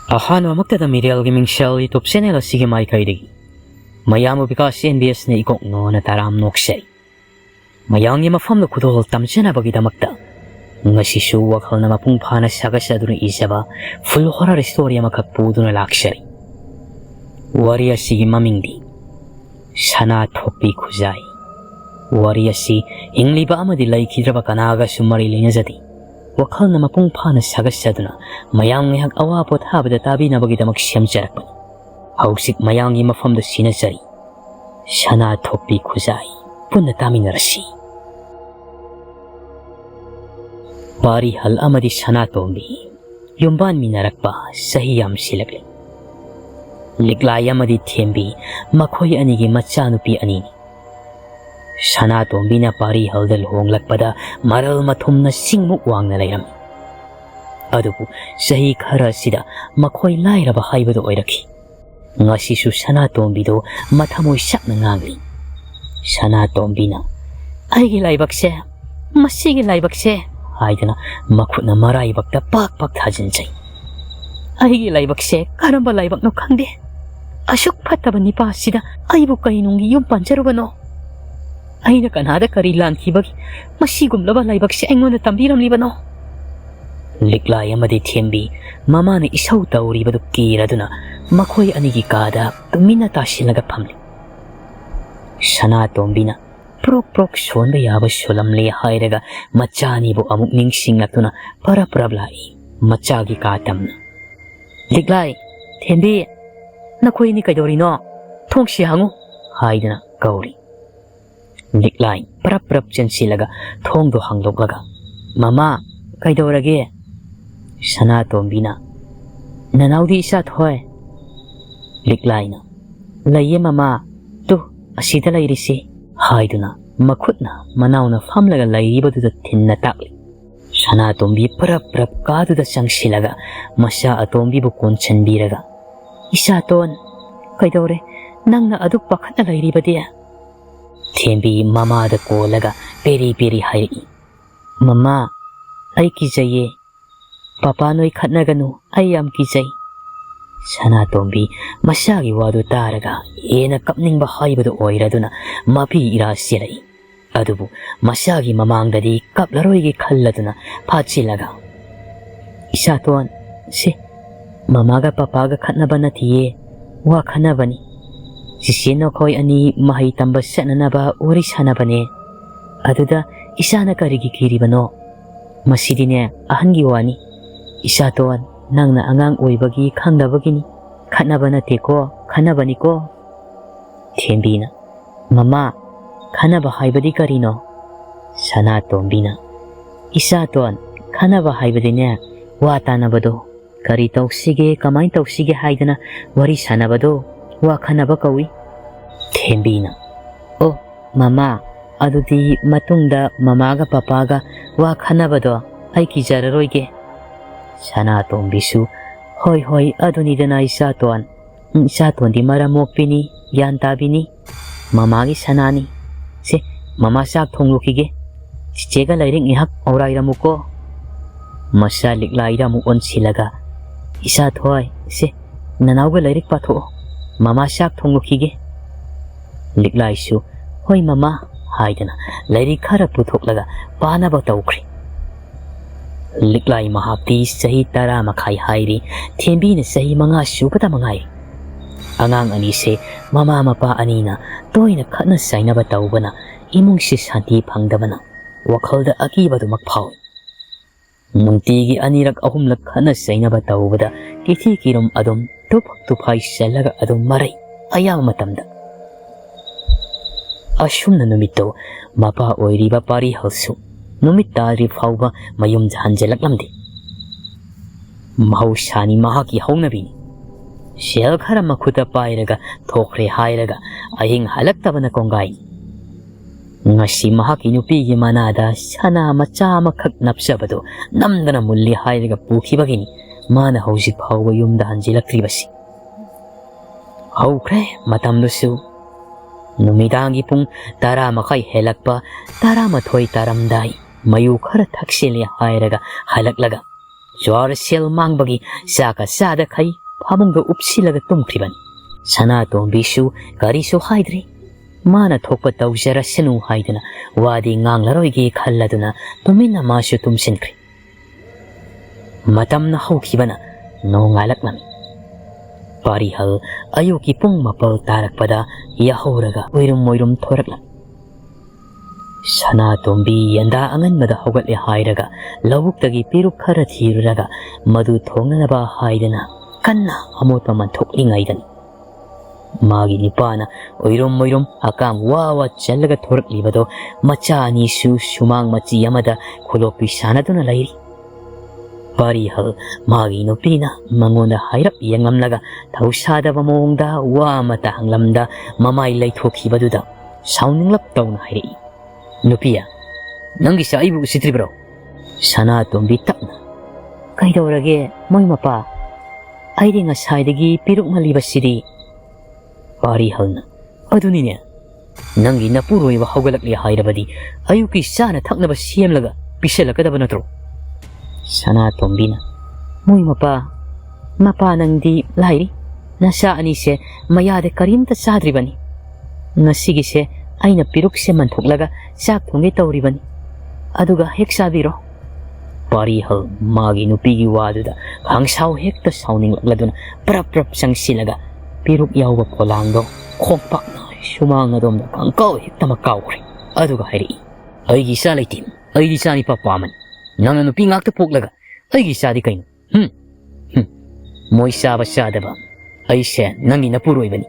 Ahano magtada Miriel Gaming Shell YouTube channel sige mai kaidigi. Mayamu because NBS na ikong no na taram nokshay. Mayang yung mafam na kudol tamsya bagi damakta. Nga si Shuwak na mapungpana sagasya doon isaba full horror story makakpudo na lakshari. Wari sige mamingdi. Sana THOKPI KHUJAI. Wari si ingli ba amadilay kidraba kanaga sumariling azati. Wakal na mapungpana sagasya doon mayang ngayag awapot habada tabi na bagi damak siyam jarakpan. Hausik mayang yung mafam na sinasari. Sana THOKPI KHUJAI. Punna tami narasi. Pari hal amadi sana tombi. Yumban minarakpa sahiyam silagli. Liglaya amadi tembi makoy anigi matsanupi anini. Sana tombi na pari hal dal honglakpada maral matum na singmuk wang na layram. Adubu sahi khara sida makoy layraba haibado oiraki. Nga sisu sana tombi do matamoy sak na ngangli. Sana tombi na aigi laybakse masigi laybakse haidana makut na maraibak da pak thajinjay. Aigi laybakse karamba laybak no khangde. Asuk phattaba nipa sida aibu kainungi yum panjarubano. Aina kanada kari lankibagi masigumlaba laybakse aingonda tambiramlibano. Liklay amadi thembi mama na isau tauribadu kiraduna makoy anigi kada tumina tasilaga phamli. Sana tombi na prok sonda yaba solamle hairaga machani bo amuk ningsinglakuna para prablai machagi katamna. Liglay thembi nakoy ni kaidorino thongsi hangu haidana kauri. Liglay prap chansilaga thongdo hangloklaga mama kaidorage. Sana tombi na nanaudi isa thoy. Liglay na laye mama tu asida layrisi haiduna makutna manawna famlaga layribaduda thinna takli. Sana tombi prap kaduda sangsilaga masa atombi bu konchanbiraga isa ton kaidore nangna aduk pakhatna layribade. Thembi mama da kolaga peri hairi. Mama ai kijaye papa noi khatnaganu ai yam kijai. Sana tombi masagi wadu taraga ena kapningba haibadu oiraduna mapi irasirai. Adubu masagi mamangdadi kaplaroigi khalladuna phachilaga. Isa ton se mamaga papaga khatnaba natiye wa khanabani. Sisino koi ani mahai tamba sananaba uri sanabane. Aduda isana karigi kiribano. Masidine ahangi wani. Isa ton nangna angang oibagi khangdabagini khatnaba nate ko khanabani ko. Thembina mama khanaba haibadi karino. Sana tombina isa ton khanaba haibadine wa tanabado kari tawsige kamai tawsige haidana wari sanabado wa khanaba kawi. Thembina oh mama adudi matungda mamaga papaga wa khanabado ai kijararoige. Sana tombisu hoi aduni dana isa ton di maramokpini yantabini mamagi sanani se mama sak thonglukige chichega lairing ihak aurairamuko. Masa liklairamu onsilaga isa thoi se nanauga lairik patho mama sak thonglukige. Liklaisu hoi mama haidana lairik khara puthoklaga panaba tawkhri. Liklay mahapti sahi tara makai hairi thembi na sahi mga supata mangai. Angang anise mama mapa anina toina khatna saina batawbana imong si santi phangdabana wakhalda akiba du makphaw. Nungtigi anirak ahumlak khatna saina batawbada kithi kirom adum tuphai selaga adum marai ayam matamda. Asumna numito mapa oiriba pari halsu numit tari fauba mayum hanjalaklamdi. Mahusani mahaki haunabini. Shell khara makhuta pairaga thokre hairaga ahing halaktabana kongai. Ngasi mahaki nupigi manada sana macha makhak napsabado namdana mulli hairaga pukhibagini mana hausi phauba yumda hanjilakribasi. Haukre matamdusu numidangi pung tara makai helakpa tara mathoi taramdai mayu khara thakselya hairaga halaklaga ꯖ꯭ꯋꯥꯔ ꯁꯦꯜ ꯃꯥꯡꯕꯒꯤ ꯆꯥꯛꯀ ꯆꯥꯗ ꯈꯩ ꯐꯃꯨꯡꯗ ꯎꯞꯁꯤꯜꯂꯒ ꯇꯨꯝꯈ꯭ꯔꯤꯕꯅꯤ ꯁꯅꯥꯇꯣꯝꯕꯤꯁꯨ ꯀꯔꯤꯁꯨ ꯍꯥꯏꯗ꯭ꯔꯤ ꯃꯥꯅ ꯊꯣꯛꯄ ꯇꯧꯖꯔꯁꯅꯨ ꯍꯥꯏꯗꯨꯅ ꯋꯥꯗꯤ ꯉꯥꯡꯂꯔꯣꯏꯒꯦ ꯈꯜꯂꯗꯨꯅ ꯇꯨꯃꯤꯟꯅ ꯃꯥꯁꯨ ꯇꯨꯝꯁꯤꯟꯈ꯭ꯔꯤ ꯃꯇꯝꯅ ꯍꯧꯈꯤꯕꯅ ꯅꯣꯡꯉꯥꯜꯂꯛꯂꯝꯃꯤ ꯄꯥꯔꯤꯍꯜ ꯑꯌꯨꯛꯀꯤ ꯄꯨꯡ 4 ꯇꯥꯔꯛꯄꯗ ꯌꯥꯍꯧꯔꯒ ꯑꯣꯏꯔꯨꯝ ꯊꯣꯔꯛꯂꯝꯃꯤ ꯁꯅꯥꯇꯣꯝꯕꯤ ꯌꯦꯟꯗꯥ ꯑꯉꯟꯕꯗ ꯍꯧꯒꯠꯂꯦ ꯍꯥꯏꯔꯒ ꯂꯧꯕꯨꯛꯇꯒꯤ ꯄꯦꯔꯨꯛ ꯈꯔ ꯊꯤꯔꯨꯔꯒ ꯃꯗꯨ ꯊꯣꯡꯅꯅꯕ ꯍꯥꯏꯗꯅ ꯀꯟꯅ ꯑꯃꯣꯠꯄ ꯃꯟꯊꯣꯛꯂꯤꯉꯩꯗꯅꯤ ꯃꯥꯒꯤ ꯅꯨꯄꯥꯅ ꯑꯣꯏꯔꯨꯝ ꯑꯀꯥꯝ ꯋꯥ ꯆꯜꯂꯒ ꯊꯣꯔꯛꯂꯤꯕꯗꯣ ꯃꯆꯥ ꯑꯅꯤꯁꯨ ꯁꯨꯃꯥꯡ ꯃꯆꯤ ꯑꯃꯗ ꯈꯨꯂꯣꯛꯄꯤ ꯁꯥꯟꯅꯗꯨꯅ ꯂꯩꯔꯤ ꯄꯥꯔꯤꯍꯜ ꯃꯥꯒꯤ ꯅꯨꯄꯤꯅ ꯃꯉꯣꯟꯗ ꯍꯥꯏꯔꯞ ꯌꯦꯡꯂꯝꯂꯒ ꯊꯧꯁꯥꯗꯕ ꯃꯑꯣꯡꯗ ꯋꯥ ꯑꯃꯇ ꯍꯪꯂꯝꯗ ꯃꯃꯥꯏ ꯂꯩꯊꯣꯛꯈꯤꯕꯗꯨꯗ ꯁꯥꯎꯅꯤꯡꯂꯞ ꯇꯧꯅ ꯍꯥꯏꯔꯛꯏ ꯅꯨꯄꯤꯌꯥ ꯅꯪꯒꯤꯁꯦ ꯑꯩꯕꯨ ꯎꯁꯤꯠꯇ꯭ꯔꯤꯕ꯭ꯔꯣ ꯁꯅꯥꯇꯣꯝꯕꯤ ꯇꯞꯅ ꯀꯩꯗꯧꯔꯒꯦ ꯃꯣꯏ ꯃꯄꯥ ꯑꯩꯗꯤ ꯉꯁꯥꯏꯗꯒꯤ ꯄꯤꯔꯨꯛ ꯃꯜꯂꯤꯕꯁꯤꯗꯤ ꯄꯥꯔꯤꯍꯜꯅ ꯑꯗꯨꯅꯤꯅꯦ ꯅꯪꯒꯤ ꯅꯄꯨꯔꯣꯏꯕ ꯍꯧꯒꯠꯂꯛꯂꯦ ꯍꯥꯏꯔꯕꯗꯤ ꯑꯌꯨꯛꯀꯤ ꯆꯥꯅ ꯊꯛꯅꯕ ꯁꯦꯝꯂꯒ ꯄꯤꯁꯜꯂꯛꯀꯗꯕ ꯅꯠꯇ꯭ꯔꯣ ꯁꯅꯥꯇꯣꯝꯕꯤꯅ ꯃꯣꯏ ꯃꯄꯥ ꯅꯪꯗꯤ ꯂꯥꯏꯔꯤ ꯅꯆꯥ ꯑꯅꯤꯁꯦ ꯃꯌꯥꯗ ꯀꯔꯤꯝꯇ ꯆꯥꯗ꯭ꯔꯤꯕꯅꯤ ꯉꯁꯤꯒꯤꯁꯦ ꯑꯩꯅ ꯄꯤꯔꯨꯛꯁꯦ ꯃꯟꯊꯣꯛꯂꯒ ꯆꯥꯛ ꯊꯣꯡꯒꯦ ꯇꯧꯔꯤꯕꯅꯤ ꯑꯗꯨꯒ ꯍꯦꯛ ꯆꯥꯕꯤꯔꯣ ꯄꯥꯔꯤꯍꯜ ꯃꯥꯒꯤ ꯅꯨꯄꯤꯒꯤ ꯋꯥꯗꯨꯗ ꯈꯪꯁꯥꯎ ꯍꯦꯛꯇ ꯁꯥꯎꯅꯤꯡꯂꯛꯂꯗꯨꯅ ꯄ꯭ꯔꯞ ꯆꯪꯁꯤꯜꯂꯒ ꯄꯤꯔꯨꯛ ꯌꯥꯎꯕ ꯄꯣꯂꯥꯡꯗꯣ ꯈꯣꯡꯄꯥꯛꯅ ꯁꯨꯃꯥꯡ ꯑꯗꯣꯝꯗ ꯀꯥꯡꯀꯥꯎ ꯍꯦꯛꯇꯃꯛ ꯀꯥꯎꯈ꯭ꯔꯦ ꯑꯗꯨꯒ ꯍꯥꯏꯔꯛꯏ ꯑꯩꯒꯤ ꯏꯆꯥ ꯂꯩꯇꯦ ꯑꯩꯗꯤ ꯏꯆꯥꯅꯤꯄꯥ ꯄꯥꯝꯃꯅꯤ ꯅꯪꯅ ꯅꯨꯄꯤ ꯉꯥꯛꯇ ꯄꯣꯛꯂꯒ ꯑꯩꯒꯤ ꯏꯆꯥꯗꯤ ꯀꯩꯅꯣ ꯃꯣꯏ ꯆꯥꯕ ꯆꯥꯗꯕ ꯑꯩꯁꯦ ꯅꯪꯒꯤ ꯅꯄꯨꯔꯣꯏꯕꯅꯤ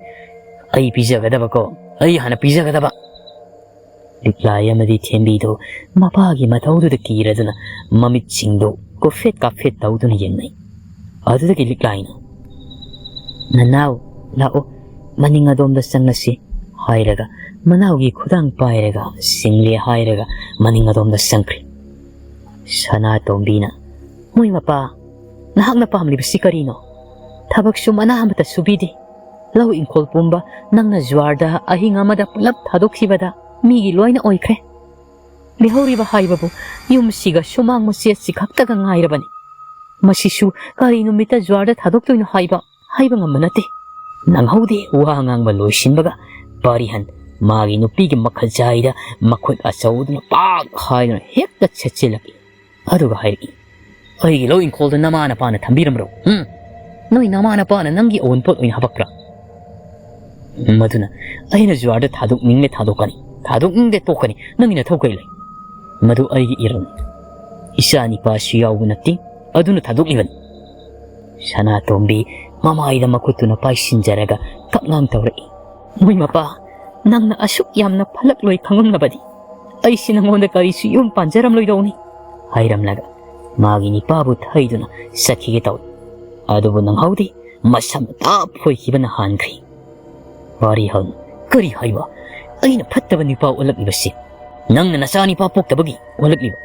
ꯑꯩ ꯄꯤꯖꯒꯗꯕꯀꯣ ꯑꯩ ꯍꯥꯟꯅ ꯄꯤꯖꯒꯗꯕ ꯂꯤꯛꯂꯥꯏ ꯑꯃꯗꯤ ꯊꯦꯝꯕꯤꯗꯣ ꯃꯄꯥꯒꯤ ꯃꯊꯧꯗꯨꯗ ꯀꯤꯔꯗꯨꯅ ꯃꯃꯤꯠꯁꯤꯡꯗꯣ ꯀꯣꯐꯦꯠ ꯇꯧꯗꯨꯅ ꯌꯦꯡꯅꯩ ꯑꯗꯨꯗꯒꯤ ꯂꯤꯛꯂꯥꯏꯅ ꯅꯅꯥꯎ ꯂꯥꯛꯑꯣ ꯃꯅꯤꯡ ꯑꯗꯣꯝꯗ ꯆꯪꯂꯁꯤ ꯍꯥꯏꯔꯒ ꯃꯅꯥꯎꯒꯤ ꯈꯨꯗꯥꯡ ꯄꯥꯏꯔꯒ ꯁꯤꯡꯂꯦ ꯍꯥꯏꯔꯒ ꯃꯅꯤꯡ ꯑꯗꯣꯝꯗ ꯆꯪꯈ꯭ꯔꯤ ꯁꯅꯥꯇꯣꯝꯕꯤꯅ ꯃꯣꯏ ꯃꯄꯥ ꯅꯍꯥꯛꯅ ꯄꯥꯝꯂꯤꯕꯁꯤ ꯀꯔꯤꯅꯣ ꯊꯕꯛꯁꯨ ꯃꯅꯥ ꯑꯃꯇ ꯁꯨꯕꯤꯗꯦ ꯂꯧ ꯏꯪꯈꯣꯜ ꯄꯨꯝꯕ ꯅꯪꯅ ꯖ꯭ꯋꯥꯔꯗ ꯑꯍꯤꯡ ꯑꯃꯗ ꯄꯨꯂꯞ ꯊꯥꯗꯣꯛꯈꯤꯕꯗ ꯃꯤꯒꯤ ꯂꯣꯏꯅ ꯑꯣꯏꯈ꯭ꯔꯦ ꯂꯩꯍꯧꯔꯤꯕ ꯍꯥꯏꯕꯕꯨ ꯌꯨꯝꯁꯤꯒ ꯁꯨꯃꯥꯡ ꯃꯆꯦꯠꯁꯤ ꯈꯛꯇꯒ ꯉꯥꯏꯔꯕꯅꯤ ꯃꯁꯤꯁꯨ ꯀꯔꯤ ꯅꯨꯃꯤꯠꯇ ꯖ꯭ꯋꯥꯔꯗ ꯊꯥꯗꯣꯛꯇꯣꯏꯅꯣ ꯍꯥꯏꯕ ꯉꯝꯕ ꯅꯠꯇꯦ ꯅꯪꯍꯧꯗꯦ ꯋꯥ ꯉꯥꯡꯕ ꯂꯣꯏꯁꯤꯟꯕꯒ ꯄꯥꯔꯤꯍꯟ ꯃꯥꯒꯤ ꯅꯨꯄꯤꯒꯤ ꯃꯈꯖꯥꯏꯗ ꯃꯈꯨꯠ ꯑꯆꯧꯗꯨꯅ ꯄꯥꯛ ꯍꯥꯏꯗꯨꯅ ꯍꯦꯛꯇ ꯁꯦꯠꯆꯤꯜꯂꯛꯏ ꯑꯗꯨꯒ ꯍꯥꯏꯔꯛꯏ ꯑꯩꯒꯤ ꯂꯧ ꯏꯪꯈꯣꯜꯗ ꯅꯃꯥ ꯅꯄꯥꯅ ꯊꯝꯕꯤꯔꯝꯕ꯭ꯔꯣ ꯅꯣꯏ ꯅꯃꯥ ꯅꯄꯥꯅ ꯅꯪꯒꯤ ꯑꯋꯨꯟꯄꯣꯠ ꯑꯣꯏꯅ ꯍꯥꯞꯄꯛꯄ꯭ꯔꯥ ꯃꯗꯨꯅ ꯑꯩꯅ ꯖ꯭ꯋꯥꯔꯗ ꯊꯥꯗꯣꯛꯅꯤꯡꯂꯦ ꯊꯥꯗꯣꯛꯀꯅꯤ ꯊꯥꯗꯣꯛꯅꯤꯡꯗꯦ ꯇꯣꯛꯀꯅꯤ ꯅꯪꯒꯤ ꯅꯊꯧ ꯀꯔꯤ ꯂꯩ ꯃꯗꯨ ꯑꯩꯒꯤ ꯏꯔꯜꯅꯤ ꯏꯆꯥ ꯅꯤꯄꯥꯁꯨ ꯌꯥꯎꯕ ꯅꯠꯇꯦ ꯑꯗꯨꯅ ꯊꯥꯗꯣꯛꯂꯤꯕꯅꯤ ꯁꯅꯥꯇꯣꯝꯕꯤ ꯃꯃꯥꯏꯗ ꯃꯈꯨꯠꯇꯨꯅ ꯄꯥꯏꯁꯤꯟꯖꯔꯒ ꯀꯞꯉꯥꯡ ꯇꯧꯔꯛꯏ ꯃꯣꯏ ꯃꯄꯥ ꯅꯪꯅ ꯑꯁꯨꯛ ꯌꯥꯝꯅ ꯐꯠꯂꯛꯂꯣꯏ ꯈꯪꯂꯝꯂꯕꯗꯤ ꯑꯩꯁꯤ ꯅꯉꯣꯟꯗ ꯀꯔꯤꯁꯨ ꯌꯨꯝ ꯄꯥꯟꯖꯔꯝꯂꯣꯏꯗꯧꯅꯤ ꯍꯥꯏꯔꯝꯂꯒ ꯃꯥꯒꯤ ꯅꯤꯄꯥꯕꯨ ꯊꯩꯗꯨꯅ ꯆꯠꯈꯤꯒꯦ ꯇꯧꯏ ꯑꯗꯨꯕꯨ ꯅꯪꯍꯧꯗꯦ ꯃꯁꯝ ꯇꯥꯞ ꯐꯣꯏꯈꯤꯕꯅ ꯍꯥꯟꯈ꯭ꯔꯤ ꯄꯥꯔꯤꯍꯜ ꯀꯔꯤ ꯍꯥꯏꯕ ꯑꯩꯅ ꯐꯠꯇꯕ ꯅꯤꯄꯥ ꯑꯣꯜꯂꯛꯂꯤꯕꯁꯤ ꯅꯪꯅ ꯅꯆꯥ ꯅꯤꯄꯥ ꯄꯣꯛꯇꯕꯒꯤ ꯑꯣꯜꯂꯛꯂꯤꯕ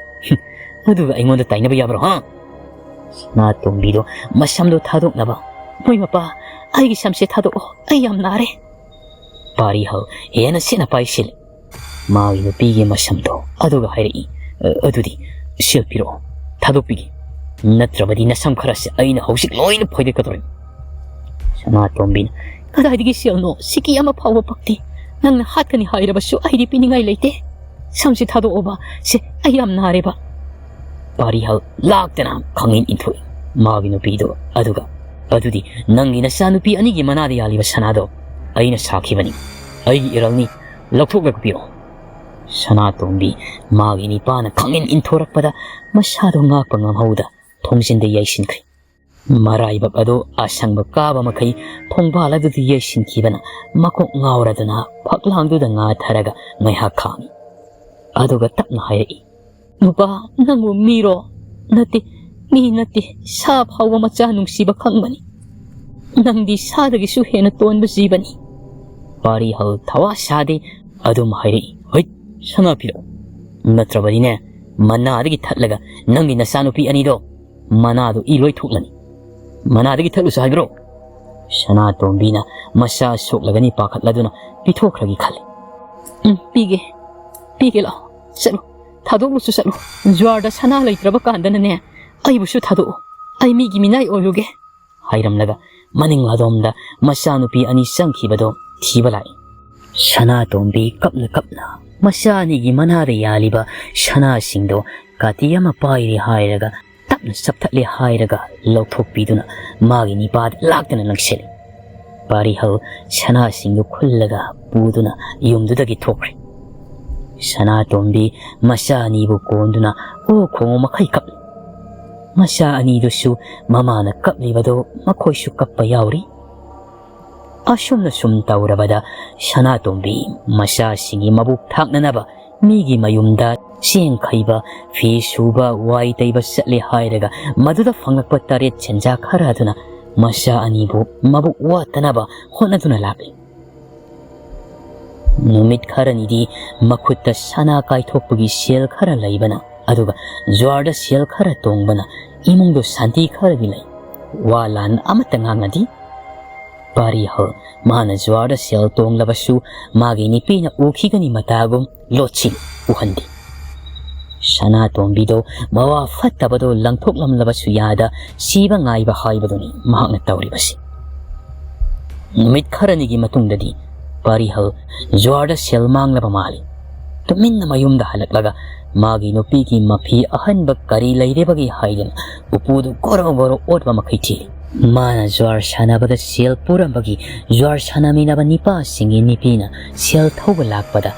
ꯑꯗꯨꯒ ꯑꯩꯉꯣꯟꯗ ꯇꯥꯏꯅꯕ ꯌꯥꯕ꯭ꯔꯣ ꯁꯅꯥꯇꯣꯝꯕꯤꯗꯣ ꯃꯁꯝꯗꯣ ꯊꯥꯗꯣꯛꯅꯕ ꯃꯣꯏ ꯃꯄꯥ ꯑꯩꯒꯤ ꯁꯝꯁꯦ ꯊꯥꯗꯣꯛꯑꯣ ꯑꯩ ꯌꯥꯝ ꯅꯥꯔꯦ ꯄꯥꯔꯤꯍꯜ ꯍꯦꯟꯅ ꯁꯦꯠꯅ ꯄꯥꯏꯁꯤꯜꯂꯤ ꯃꯥꯒꯤ ꯅꯨꯄꯤꯒꯤ ꯃꯁꯝꯗꯣ ꯑꯗꯨꯒ ꯍꯥꯏꯔꯛꯏ ꯑꯗꯨꯗꯤ ꯁꯦꯜ ꯄꯤꯔꯛꯑꯣ ꯊꯥꯗꯣꯛꯄꯤꯒꯦ ꯅꯠꯇ꯭ꯔꯕꯗꯤ ꯅꯁꯝ ꯈꯔꯁꯦ ꯑꯩꯅ ꯍꯧꯖꯤꯛ ꯂꯣꯏꯅ ꯐꯣꯏꯗꯠꯀꯗꯧꯔꯤꯕ ꯁꯅꯥꯇꯣꯝꯕꯤꯅ ꯀꯗꯥꯏꯗꯒꯤ ꯁꯦꯜꯅꯣ ꯁꯤꯀꯤ ꯑꯃ ꯐꯥꯎꯕ ꯄꯛꯇꯦ ꯅꯪꯅ ꯍꯥꯠꯀꯅꯤ ꯍꯥꯏꯔꯕꯁꯨ ꯑꯩꯗꯤ ꯄꯤꯅꯤꯡꯉꯥꯏ ꯂꯩꯇꯦ ꯁꯝꯁꯤ ꯊꯥꯗꯣꯛꯑꯣꯕ ꯁꯦ ꯑꯩ ꯌꯥꯝ ꯅꯥꯔꯦꯕ ꯄꯥꯔꯤꯍꯜ ꯂꯥꯛꯇꯅ ꯈꯪꯏꯟ ꯏꯟꯊꯣꯛꯏ ꯃꯥꯒꯤ ꯅꯨꯄꯤꯗꯣ ꯑꯗꯨꯒ ꯑꯗꯨꯗꯤ ꯅꯪꯒꯤ ꯅꯆꯥ ꯅꯨꯄꯤ ꯑꯅꯤꯒꯤ ꯃꯅꯥꯗ ꯌꯥꯜꯂꯤꯕ ꯁꯅꯥꯗꯣ ꯑꯩꯅ ꯁꯥꯈꯤꯕꯅꯤ ꯑꯩꯒꯤ ꯏꯔꯜꯅꯤ ꯂꯧꯊꯣꯛꯂꯒ ꯄꯤꯔꯣ ꯁꯅꯥꯇꯣꯝꯕꯤ ꯃꯥꯒꯤ ꯅꯤꯄꯥꯅ ꯈꯪꯏꯟ ꯏꯟꯊꯣꯔꯛꯄꯗ ꯃꯁꯥꯗꯣ ꯉꯥꯛꯄ ꯉꯝꯍꯧꯗ ꯊꯣꯡꯖꯤꯟꯗ ꯌꯩꯁꯤꯟꯈ꯭ꯔꯤ ꯃꯔꯥꯏꯕꯛ ꯑꯗꯣ ꯑꯁꯪꯕ ꯀꯥꯕ ꯃꯈꯩ ꯊꯣꯡꯕꯥꯜ ꯑꯗꯨꯗ ꯌꯩꯁꯤꯟꯈꯤꯕꯅ ꯃꯀꯣꯛ ꯉꯥꯎꯔꯗꯨꯅ ꯐꯛꯂꯥꯡꯗꯨꯗ ꯉꯥꯊꯔꯒ ꯉꯥꯏꯍꯥꯛ ꯈꯥꯡꯏ ꯑꯗꯨꯒ ꯇꯞꯅ ꯍꯥꯏꯔꯛꯏ ꯅꯨꯄꯥ ꯅꯪꯕꯨ ꯃꯤꯔꯣ ꯅꯠꯇꯦ ꯃꯤ ꯅꯠꯇꯦ ꯁꯥ ꯐꯥꯎꯕ ꯃꯆꯥ ꯅꯨꯡꯁꯤꯕ ꯈꯪꯕꯅꯤ ꯅꯪꯗꯤ ꯁꯥꯗꯒꯤꯁꯨ ꯍꯦꯟꯅ ꯇꯣꯟꯕ ꯖꯤꯕꯅꯤ ꯄꯥꯔꯤꯍꯜ ꯊꯋꯥ ꯁꯥꯗꯦ ꯑꯗꯨꯝ ꯍꯥꯏꯔꯛꯏ ꯍꯣꯏ ꯁꯅꯥ ꯄꯤꯔꯛꯑꯣ ꯅꯠꯇ꯭ꯔꯕꯗꯤꯅꯦ ꯃꯅꯥꯗꯒꯤ ꯊꯠꯂꯒ ꯅꯪꯒꯤ ꯅꯆꯥꯅꯨꯄꯤ ꯑꯅꯤꯗꯣ ꯃꯅꯥꯗꯣ ꯏ ꯂꯣꯏ ꯊꯣꯛꯂꯅꯤ ꯃꯅꯥꯗꯒꯤ ꯊꯠꯂꯨꯁꯨ ꯍꯥꯏꯕ꯭ꯔꯣ ꯁꯅꯥꯇꯣꯝꯕꯤꯅ ꯃꯁꯥ ꯁꯣꯛꯂꯒꯅꯤ ꯄꯥꯈꯠꯂꯗꯨꯅ ꯄꯤꯊꯣꯛꯈ꯭ꯔꯒꯤ ꯈꯜꯂꯤ ꯄꯤꯒꯦ ꯂꯥꯛꯑꯣ ꯆꯠꯂꯣ ꯊꯥꯗꯣꯛꯂꯨꯁꯨ ꯆꯠꯂꯣ ꯖ꯭ꯋꯥꯔꯗ ꯁꯅꯥ ꯂꯩꯇ꯭ꯔꯕ ꯀꯥꯟꯗꯅꯅꯦ ꯑꯩꯕꯨꯁꯨ ꯊꯥꯗꯣꯛꯑꯣ ai mi gi minai oluge hairamlaga maning ladom da masanupi ani sangkhibado thiba lai Shana tombi kapna masa ni gi manada yaliba shana singdo katiyama pairi hairaga tapna sapthatli hairaga lothokpiduna magi nipad laktana langseli pari hau shana singdo khullaga puduna yumdudagi thokre Shana tombi masa ni bu konduna o khongo makai kap masa ani dusu mamana kaplibado makhoisu kappa yauri Asumna sum taurabada Shana tombi masa singi mabuk thaknanaba migi mayumda sieng khaiba fi suba wai taiba satli hairaga maduda phangakpa taret chenja kharaduna masa anibu mabuk watanaba honaduna lakli Numit kharanidi makhutta sana kaithokpagi sel khara laibana aduga jwarda sel khara tongbana imungdo santi kharagi lai walan amata ngangadi Pari hal mana jwarda sel tonglabasu magi nipina ukhigani matagum lochin uhandi Shana tombido mawa fattabado langthoklamlabasu yada siba ngaiba haibadoni mahakna tawribasi Numit kharanigi matungdadi Pari hal jwarda sel manglaba mali tuminna mayumda halaklaga magi nupigi mapi ahanba kari lairebagi haidana upudu goro otba makhaiti Mana jwar shanabada sel purambagi jwar shanaminaba nipa singi nipina sel thauba lakpada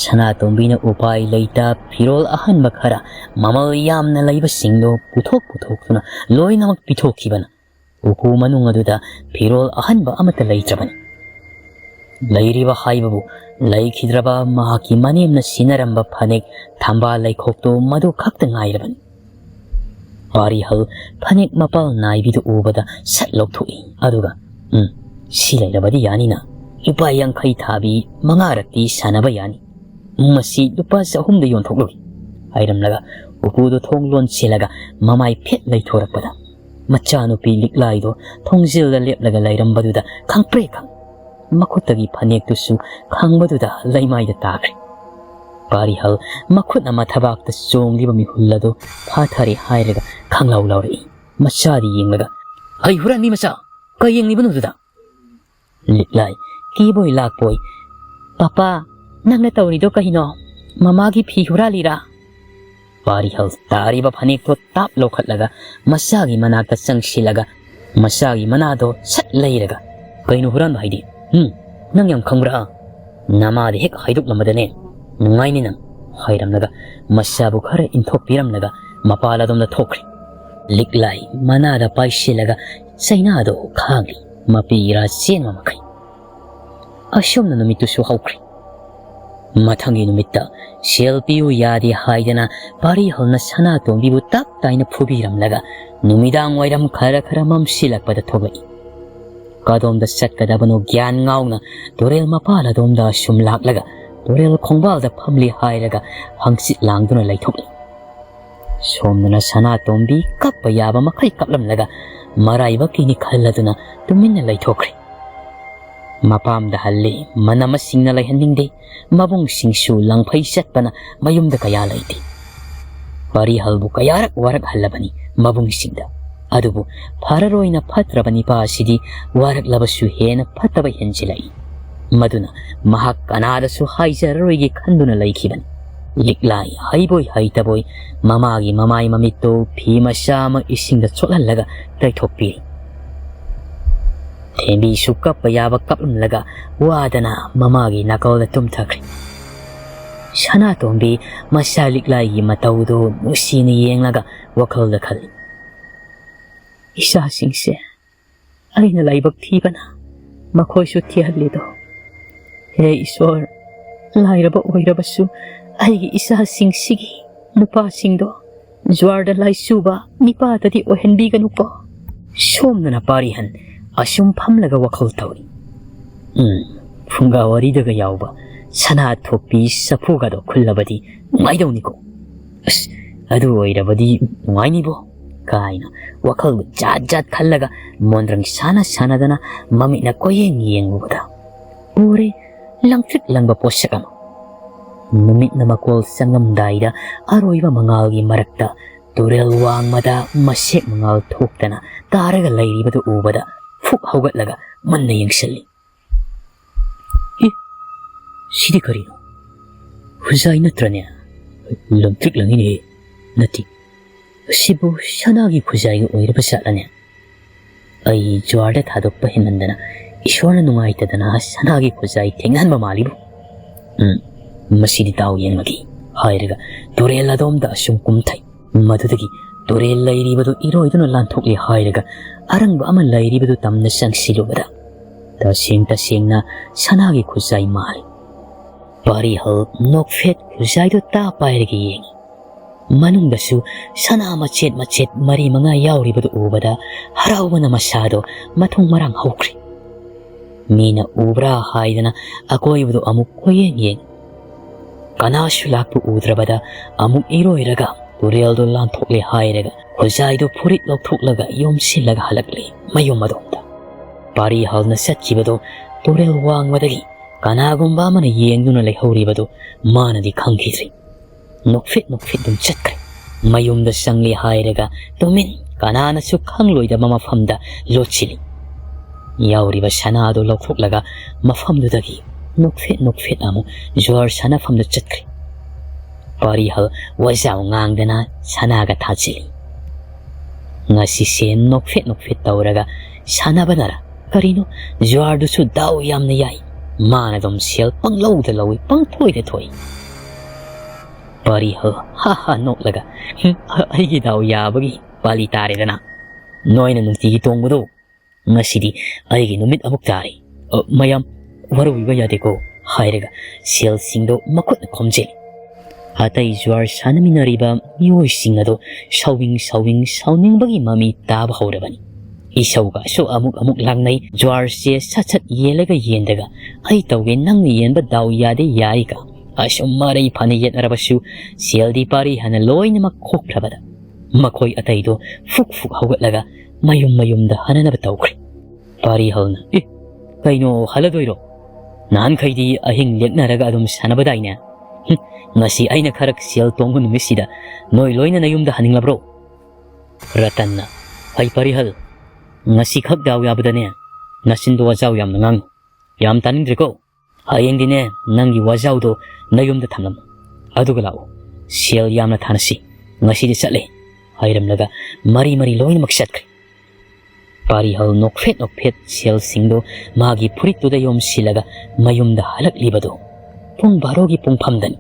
Shana tombina upai leita pirol ahanba khara mamal yamna laiba singdo puthoktuna loinamak pithokhibana upu manung aduda pirol ahanba amata leitrabani Lairiba haibabu laikhidraba mahaki manemna sinaramba phanek thamba laikhokto madu khakta ngairabani Pari hal phanek mapal naibidu ubada sat lokthoi aduga silairabadi yanina lupa yankhai thabi mangarakti sanaba yani masi lupa sahumda yonthokloi hairamlaga upudu thonglon selaga mamai phet laithorakpada machanupi liklaido thongjilda leplaga lairambaduda khangpre khang Makutagi panek tusu khangbaduda laimaida takre Pari hal makutna mathabak ta song liba mi hullado phathari hairaga khanglau lauri machadi yenglaga ai hurani macha ka yengni banuda liklai ki boy lak boy papa nangna tawri do kahino mama gi phi huralira Pari hal tari ba phanek to tap lokhatlaga masagi manakta sangsilaga masagi manado sat lairaga kainu huran haidi nang yang khangra namadi hek haiduk lamadane nungaini nang hairamnaga masabu khara inthokpiramnaga mapala domda thokri liklai manada paisilaga sainado khangli mapira senma makai ashomna numitu su haukri mathangi numitta selpiu yadi haidana pari halna sana tombibu tap taina phubiramnaga numidang wairam khara mamsilakpada thogai Kadomda satkadabano gyan ngauna dorel mapala domda shumlaklaga dorel khongbalda phamli hairaga hangsit langduna laithokli somnana sana tombi kappa yaba makai kaplamlaga maraiba kini khalladuna tuminna laithokri mapamda halli manama singna laihandingde mabung singsu langphai satpana mayumda kaya laiti pari halbu kayarak warak hallabani mabung singda Adubu phararoina phatrabani pa asidi warak labasu hena phataba henjilai maduna mahak anada su haijaroigi khanduna laikhiban liklai haiboi haitaboy mamagi mamai mamitto phima shama isingda cholallaga taithokpi thembi sukap yaba kaplumlaga wadana mamagi nakalda tumthakri Shana tombi masaliklai mataudo musini yenglaga wakhalda khali Isa singse ay nalaibag thibana makhoisu thihallido He isor lairaba oirabasu ay isa singsigi nupa singdo jwarda laisuba nipa tadi ohenbigan upo somna na parihan asum phamlaga wakhal tawri Phungga Wari daga yauba sana thokpi sapuga do khullabadi ngaidoniko adu oirabadi ngainibo kaina wakal jat khallaga mondrang sana dana mami na koyeng yenguda ure langfit langba posakam mami na makol sangam daida aroiba mangalgi marakta turel wangmada masek mangal thoktana taraga lairibadu ubada phuk haugatlaga manna yengsalli. Sidi karino khujai natrane lamtrik langine nati sibu shanagi khujai ga oiraba satlane ai jwarda thadokpa hemandana ishwarna nungaitadana sanagi khujai thenganba malibu masidi taw yengmagi hairaga turel adomda asum kumthai madudagi turel lairibadu iroiduna lanthokli hairaga arangba ama lairibadu tamna sangsilubada tasengna sanagi khujai mali Wari hal nokfet khujai do ta pairagi yengi manungdasu sana machet mari manga yauribadu ubada haraubana masado mathung marang haukri mina ubra haidana akoibadu amuk koyeng yeng kanashu lakpu udrabada amuk iroiraga turel do lanthokle hairaga khujai do phurit lokthoklaga yomsilaga halakle mayom adomda pari halna satkibado turel wangmadagi kanagumba mana yengduna leihoribado manadi khangkhidri nokfit dum chatkre mayumda sangli hairaga tumin kanana su khangloida mamafamda lochili yauriba sanado lokthoklaga mafamdudagi nokfit amu jwar sana famda chatkre pari hal wajaw ngangdana sanaga thachili ngasi sen nokfit tawraga sanabanara karino jwar du su daw yamna yai mana dom sel panglo lawi pangthoi de thoi pari ha noklaga aigi daw yabagi pali tare dana noina nungti gi tongbudo ngasidi aigi numit amuk tare mayam waruiba yadeko hairaga sel singdo makot khomjeli atai jwar sanaminariba mioi singado shawing mami tab haurabani isauga so amuk langnai jwar se sachat yelaga yendaga ai tawge nang yenba daw yade yaika asum marai phane yetnarabasu seldi pari hana loina mak khokrabada makoi atai do fuk haugatlaga mayum da hanana tawkri pari halna kaino haladoiro nan khaidi ahing leknaraga adum sanabadaina ngasi aina kharak sel tongun misida noi loina nayumda haninglabro ratanna hai pari hal ngasi khak daw yabadane nasindo wajaw yam nang yam tanindriko hayengdine nangi wajaw do nayumda thamlam aduga lao sel yamna thanasi ngasi de chatle hairamlaga mari loin maksat pari hal nokfet sel singdo magi purit do yom silaga mayumda halak libado pung barogi pung phamdan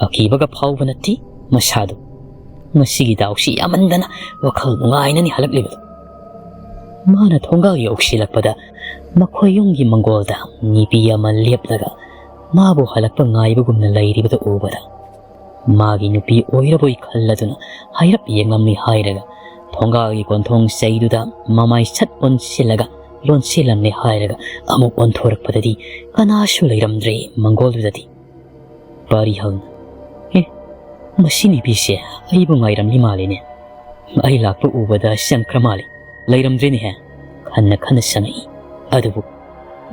akibaga phawbanati masado ngasigi dawsi yamandana wakhal ngainani halak libado mana thonga yoksilakpada makhoyunggi mangolda nipi ama lepdaga mabu halakpa ngaibagumna lairibada ubada magi nupi oiraboi khalladuna hairap yengamni hairaga thonga gi konthong seiduda mamai sat on silaga lon silamne hairaga amuk on thorakpadadi kanashu leiramdre mangoldudadi pari halna masini bise aibu ngairamni malene ai lakpa ubada sankramali leiramdreni he khanna sanai adubu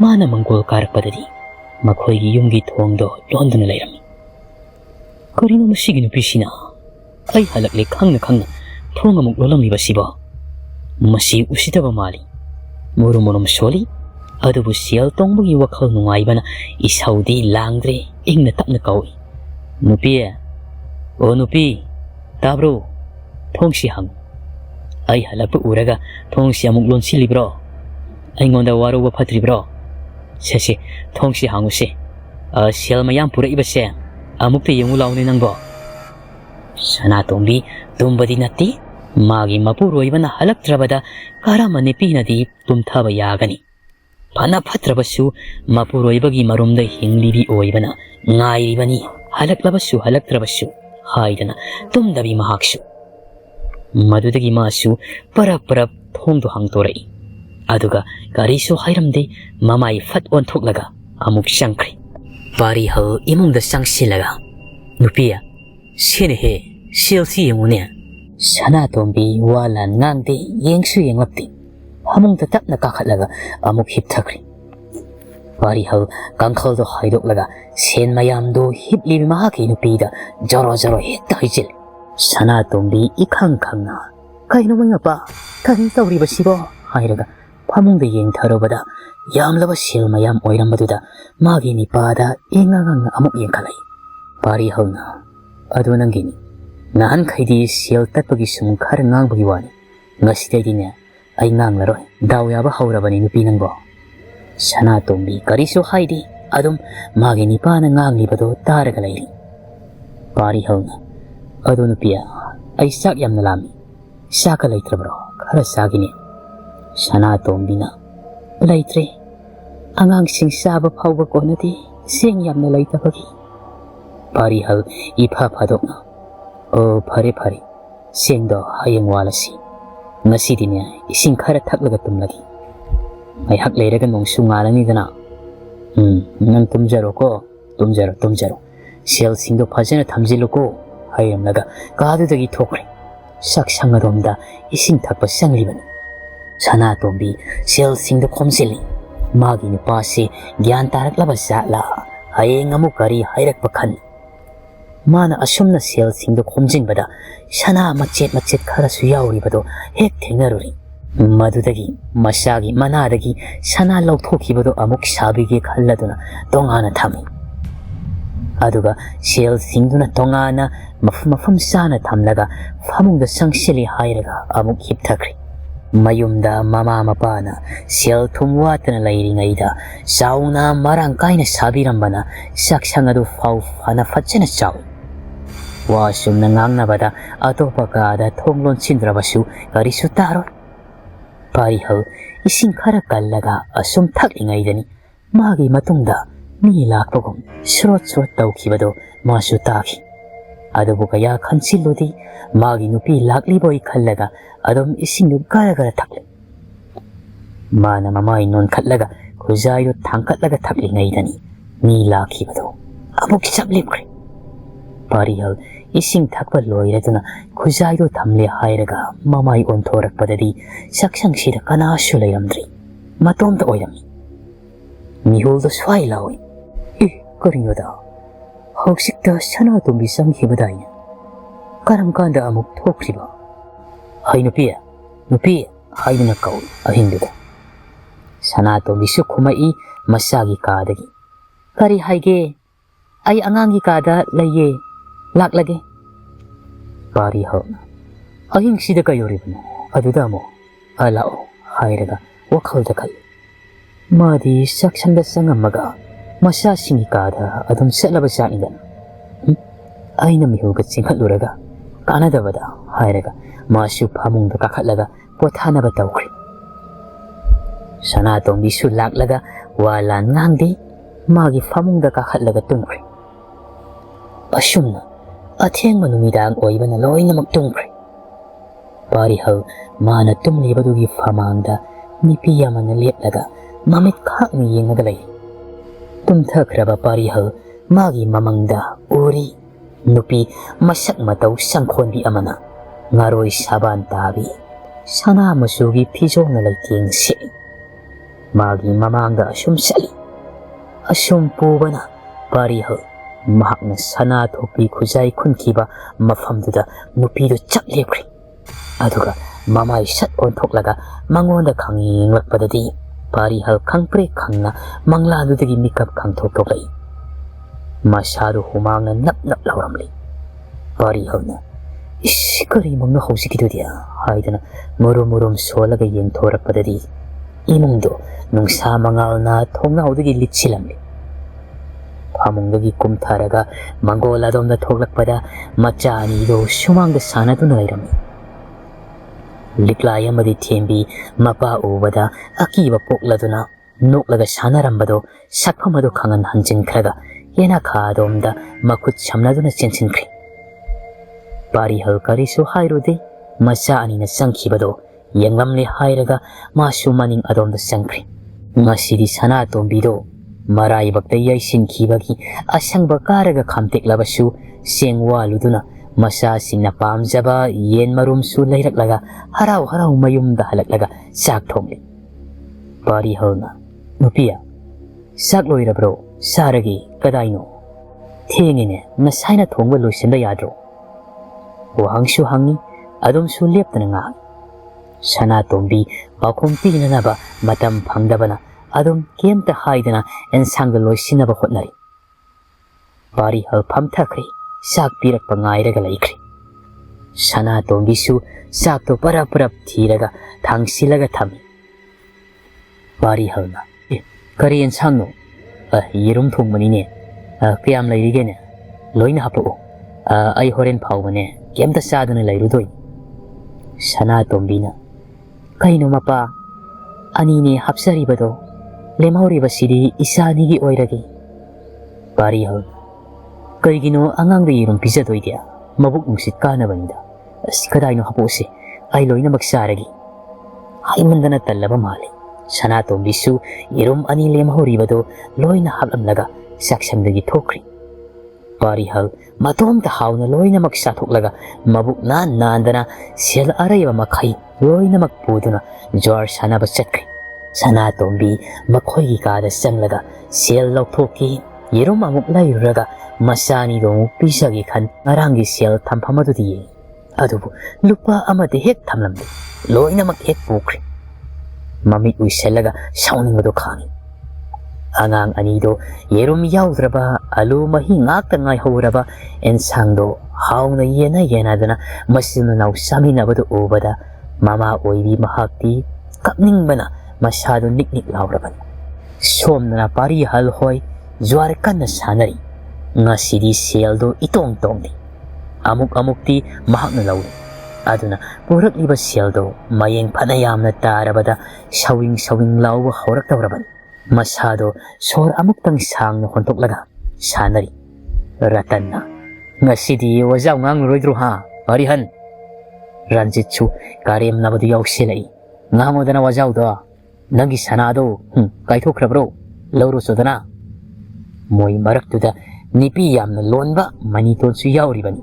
mana mangol karpadadi makhoigi yumgi thongdo londuna leirami karino masigi nupisina ai halakle khangna thong amuk lolamli basiba masi usitaba mali murum soli adubu sial tongbugi wakhal nungaibana isaudi langdre ingna tapna kawi nupi tabro thongsi hang ai halakpa uraga thongsi amuk lonsi libro aingonda waruba phatribro sese thongsi hanguse sel mayam pura ibase amukte yengu launi nangbo sana tombi tumbadi natti magi mapuroibana halaktrabada karamane pinadi tumthaba yagani phana phatrabasu mapuroibagi marumda hinglibi oibana ngairibani halaktrabasu haidana tumdabi mahaksu madudagi masu parap thongdo hangtorai aduga karisu hairamde mamai fat on thoklaga amuk shankri pari hal imungda sangsilaga nupiya sene he selsi yemune sana tombi wala ngangde yengsu yenglapti hamungda tapna kakhatlaga amuk hipthakri pari hal kangkhaldo haidoklaga sen mayamdo hipli mahaki nupida jaro hetta hijil Sanatombi ikhang khangna kaino mangapa kani tawribasibo hairaga phamungda yengtharobada yamlaba sel mayam oiramaduda magi nipada engangang amuk yengkhalai pari hauna adu nangini nahan khaidi sel tatpagi sum khar ngangbagi wani ngasidai ai nganglaroi daw yaba haurabani nupi nangbo Sanatombi karisu haidi adum magi nipana nganglibado taraga lairi pari hauna adu nupia ai sak yamna lami saka laitrabro khara sagini Sanatombina laitre angang sing saba phauba konati sing yamna laitabagi pari hal ipa phadokna o phare phare sengdo hayeng walasi ngasidine ising khara thaklaga tumlagi ai hak leiraga nongsu ngalani dana nang tumjaro ko tumjaro sel singdo phajana thamjilu ko hayamnaga kadudagi thokre sak sangadomda ising thakpa sanglibani Sanatombi sel singdo khomsili magi nupasi gyan taraklaba satla hayeng amu kari hairakpa khan mana asumna sel singdo khomjingbada sana machet khara su yauribado hek thengaruri madudagi masagi manadagi sana lauthokibado amuk sabige khalladuna tongana thami aduga sel singduna tongana mafum sana thamlaga famungda sangsili hairaga amuk hipthakri mayumda mama mapana sel thumwatana lairingaida sauna marang kaina sabirambana saksangadu fau fana fachena chaw wasumna ngangnabada atopakada thonglon sindrabasu karisu taro pari hau ising khara kallaga asum thaklingaidani magi matungda mi lakpagum srot tawkhibado masu taki adubu kaya khansilodi magi nupi lakliboi khallaga adom isingdu gara thakle mana mamai non khallaga khujai thangkatlaga thaklingaidani mi lakhibado amuk sablipkre pari hal ising thakpa loiraduna khujai thamle hairaga mamai onthorakpadadi saksang sida kanasu leiramdri matomda oirami mihuldo swai lawi Koringoda, hausikta Sanatombi sanghibadaina. Karam kanda amuk thokhiba. Hai nupi, haiduna kau ahinduda. Sanatombi sukhumai masagi kadagi. Kari haige, ai angangi kada laye, laklage. Pari hauna. Ahing sida kayoribno, aduda mo, alao, hairaga, wakhalda kal. Madi saksanda sangamaga. Masa singikada adum setlaba saindan aina mihuga chingkhatluraga kanadabada hairaga masu phamungda kakhatlaga pothanaba tawkhri Sanatombi su laklaga walan ngangdi magi phamungda kakhatlaga tungkhri asumna athengma numidang oibana loinamak tungkhri pari hau mana tumlibadugi phamangda nipi yamana leplaga mamit khakni yengaga lei tumthakraba pari hal magi mamangda uri nupi masak matau sangkhonbi amana ngaroi saban tabi sana masugi phijongna laiteng se magi mamangda asum sali asum pubana pari hal mahakna sana thokpi khujai khunkiba mafamduda nupi do chaplepri aduga mamai sat onthoklaga mangonda khanginglakpadadi pari hal khangpre khangna mangladudagi mikap khangthok tokai masadu humangna nap lauramli pari halna iskari mangna hausikidudia haidana murum solaga yengthorakpadadi imungdo nungsa mangalna thongnaudagi litchilamli phamungdagi kumtharaga mangoladomda thoklakpada machani do sumangda sanaduna lairami Liklaya madi thembi mapa ubada akiba pokladuna noklaga sanarambado sakphamado khangan hanjinkhraga yena khadomda makhut samladuna chenchinkri pari hal karisu hairode macha anina sangkhibado yengamle hairaga masu maning adomda sangkri ngasidi Sanatombido marai bakta yaisinkhibagi asangba karaga khamteklabasu sengwaluduna Masa singna pamjaba yen marum su leirak harau mayum da halak sak thongli pari halna nupia sak loira bro saragi kadaino thengine nasaina thongba loisinda yadro wahangsu hangi adumsu leptana ngang Sanatombi pakhum pinanaba matam phangdabana adum kemta haidana ensang loisinaba hotnari Wari hal phamthakri sak pirakpa ngairaga laikri Sanatombi su sak to parap thiraga thangsilaga thami Wari halna kari ensang no yerum thongmani ne kayam lairige ne loina hapo ai horen phawmane kemta sadana lairudoi Sanatombi na kaino mapa ani ne hapsaribado lemhauribasidi isanigi oiragi Wari hal kaigino angang da yerum pijadoidia mabuk nungsit kanabanida kadaino hapose ai loina magsaragi haimandana tallaba male Sanatombi su yerum ani lemhauribado loina haplamlaga saksamdagi thokri Wari hal matom ta hauna loina magsathoklaga mabuk nandana sel araiba makhai loina makpuduna jor sanaba chatkri Sanatombi makhoigi kada sanglaga sel lauthoki yerum amuk lairuraga masani do pisagi khan arangi sel thamphamadudi adubu lupa amade hek thamlamde loina mak hek pukri mami uiselaga sauningado khangi angang anido yerum yaudraba alu mahi ngakta ngai horaba ensangdo hauna yena dana masina nau saminabado obada mama oibi mahakti kapningbana masado niknik lauraban somna pari hal hoi jwar kanna sanari ngasidi seldo itong tongni amukti mahakna lauri aduna purakliba seldo mayeng phanayamna tarabada sawing lawa horak tawraban masado sor amuktang sangna hontoklaga sanari ratanna ngasidi wajaw ngang roidru ha Warihan Ranjitchu karem nabadu yausilai ngamodana wajaw do nangi sanado kaithokrabro lawru sodana moi maraktuda nipi yamna lonba maniton su yauribani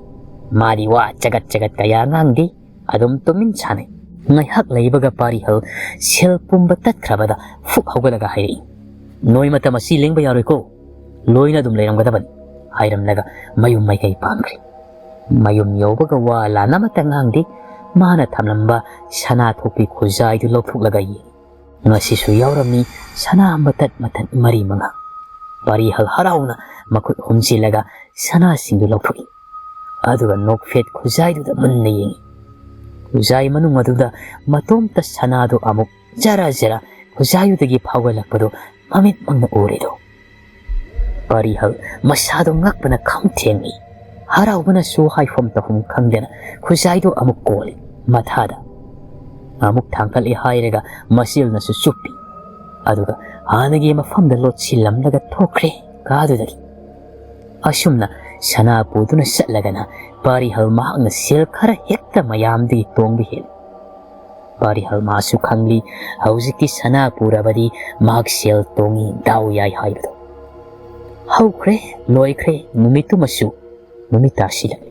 mari wa chagat kaya ngangdi adum tomin chane ngai hak leibaga pari hal sel pumba tatkrabada fuk hogalaga hairi noi mata masi lengba yaroiko loina dum leiramgadaban hairamlaga mayum mai kai pamri mayum yobaga wala namata ngangdi mana thamlamba sana thopi khujai du lophuklaga yi ngasi su yaurami sana matat mari manga Wari hal harauna makut humsilaga sana sindu lophuki aduga nokfet khujai du da munna yengi khujai manung aduda matom ta sana do amuk jara khujai dagi phawgalakpado mamit mangna oredo Wari hal masado ngakpana khamthengi haraubana su haifom tahum khangdena khujai do amuk koli mathada amuk thangkal e hairega masil na su chuppi aduga hanagi mafamda lotsillamlaga thokre kadudagi asumna sana puduna satlagana Wari hal mahakna sel khara hekta mayamdi tongbi hel Wari hal masu khangli hauziki sana purabadi mahak sel tongi daw yai haibado haukre loikre numitu masu numita silak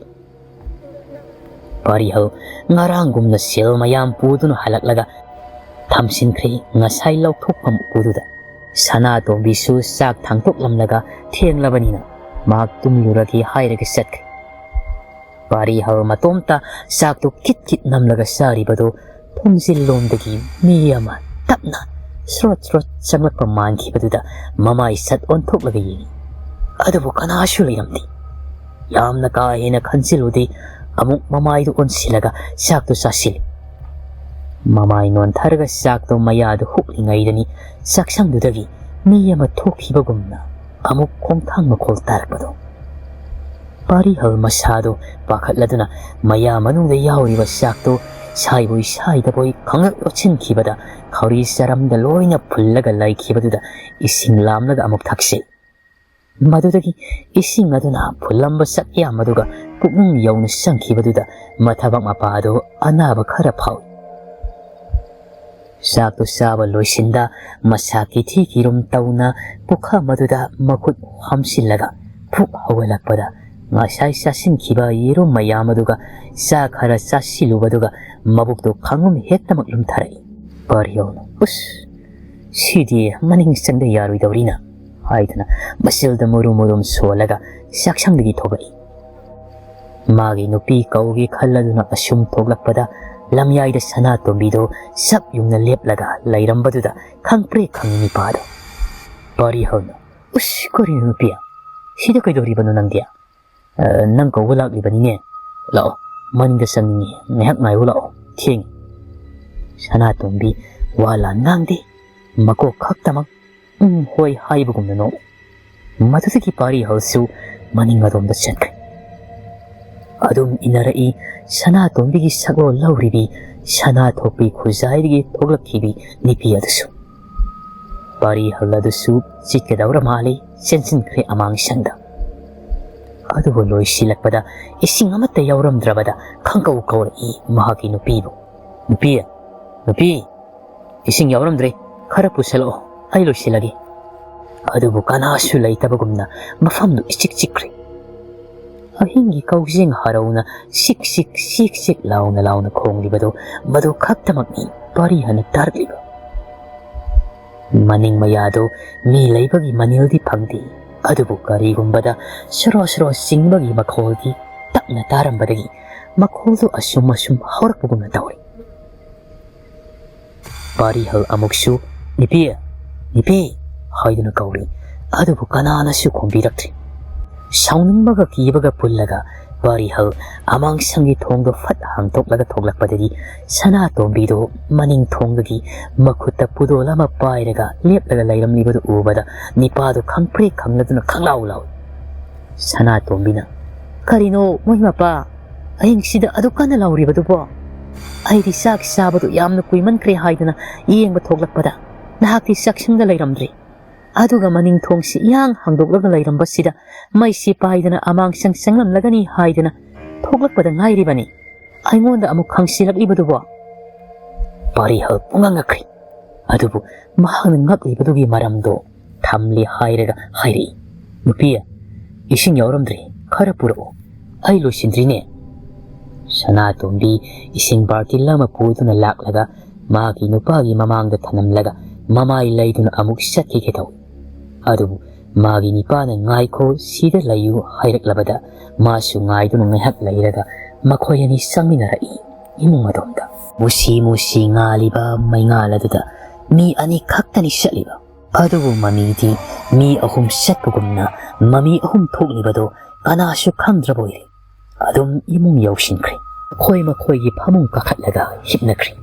Wari hal ngarangumna sel mayam puduna halaklaga thamsinkre ngasai lauthokpam pududa Sanatombi su sak thangtoklamlaga thenglabani mahak tumluragi hairaga satkre Wari hal matomta sak to kit namlaga saribado thumzillomdagi miyama tapna srot changlakpa mankibaduda mamai sat onthoklaga yengi adubu kanashu leiramdi yamna ka hena khansilude amuk mamai du onsilaga sak to sasil mamai non tharga sak to mayadu huklingaidani saksangdudagi miyama thokhibagumna amuk khongthang makhol tarakpado Wari hal masado pakhatladuna maya manungda yauriba sakto saiboi saidaboi khangak ochinkibada khawri saramda loina phullaga laikhibaduda ising lamlaga amuk thakse madudagi ising aduna phullamba sakya maduga puknung yauna sangkhibaduda mathabak mapado anaba khara phau sakto saba loisinda masaki thikirum tauna pukha maduda makhut hamsillaga phuk hawalakpada ngasai sasinkiba yerum mayamaduga sa khara sasilubaduga mabukto khangum hektamak lumtharai Wariono us sidi maning sangda yarui dawrina haidana masilda murum solaga saksangdagi thogai Magi nupi kaugi khalladuna asum thoglakpada lamyaida Sanatombido sap yumna leplaga lairambaduda khangpre khangni pado. Bari hona ush kori nupia sida kaidoribano nangdia nang kauga laklibani lao maninda sangni ngahak ngaiu lao thing. Sanatombi wala nangde mako khaktamang hoi haibugumna no madudagi Bari halsu maningadonda chatkre. Adum inarai Sanatombi sago lauribi Thokpi KHUJAI thoglakhibi nipi adusu. Bari haladusu chikadaura mali sensinkhre amang sangda. Adubu loisilakpada ising amata yauramdrabada khangkau kauri mahaki nupibu. Nupi ising yauramdre khara pusalo ai loisilagi. Adubu kanasu laitabagumna mafamdu ichikchikre. Ahingi kaujing harauna sik launa khonglibado madu khaktamakni Bari hana tarliba. Maning mayado mi laibagi manildi phangdi adubu karigumbada shro singbagi makholdi takna tarambadagi makholdu asum haurakpugumna tawri. Bari hal amuksu nipi haiduna kauri adubu kananasu khombiraktre. Sauningbaga kibaga pullaga Bari hal amang sangi thongdo fat hangtoklaga thoglakpadagi Sanatombido maning thongdagi makutta pudolama pairaga leplaga lairamlibadu ubada nipadu khangpre khangladuna khanglau. Sanatombina karino moimapa aying sida adukana lauribadu bo aidi sak sabadu yamna kuimankre haiduna yengba thoglakpada nahakti saksangda lairamdri. Aduga maning thongsi yang hangdoklaga lairambasida maisi paidana amang sanglamlagani haidana thoglakpada ngairibani aingonda amuk khangsilaklibadu. Bari hal pungangakri adubu mahangna ngaklibadugi maramdo thamli hairaga hairi. Nupiya ising yauramdri khara purao ai loisindrine. Sanatombi ising barti lama puduna laklaga magi nupagi mamangda thanamlaga mamai laiduna amuk satkike taw. Adubu magi nipana ngaiko sida layu haireklabada masu ngaiduna ngahak lairaga makoyani sangminarai imung adonda. Musi ngaliba may ngaladuda mi ani khaktani shatliba. Adubu mamidi mi ahum shatpugumna mami ahum thoklibado kanasu khangdraboire. Adum imung yaushinkre. Makoygi phamung kakhatlaga hipnakre.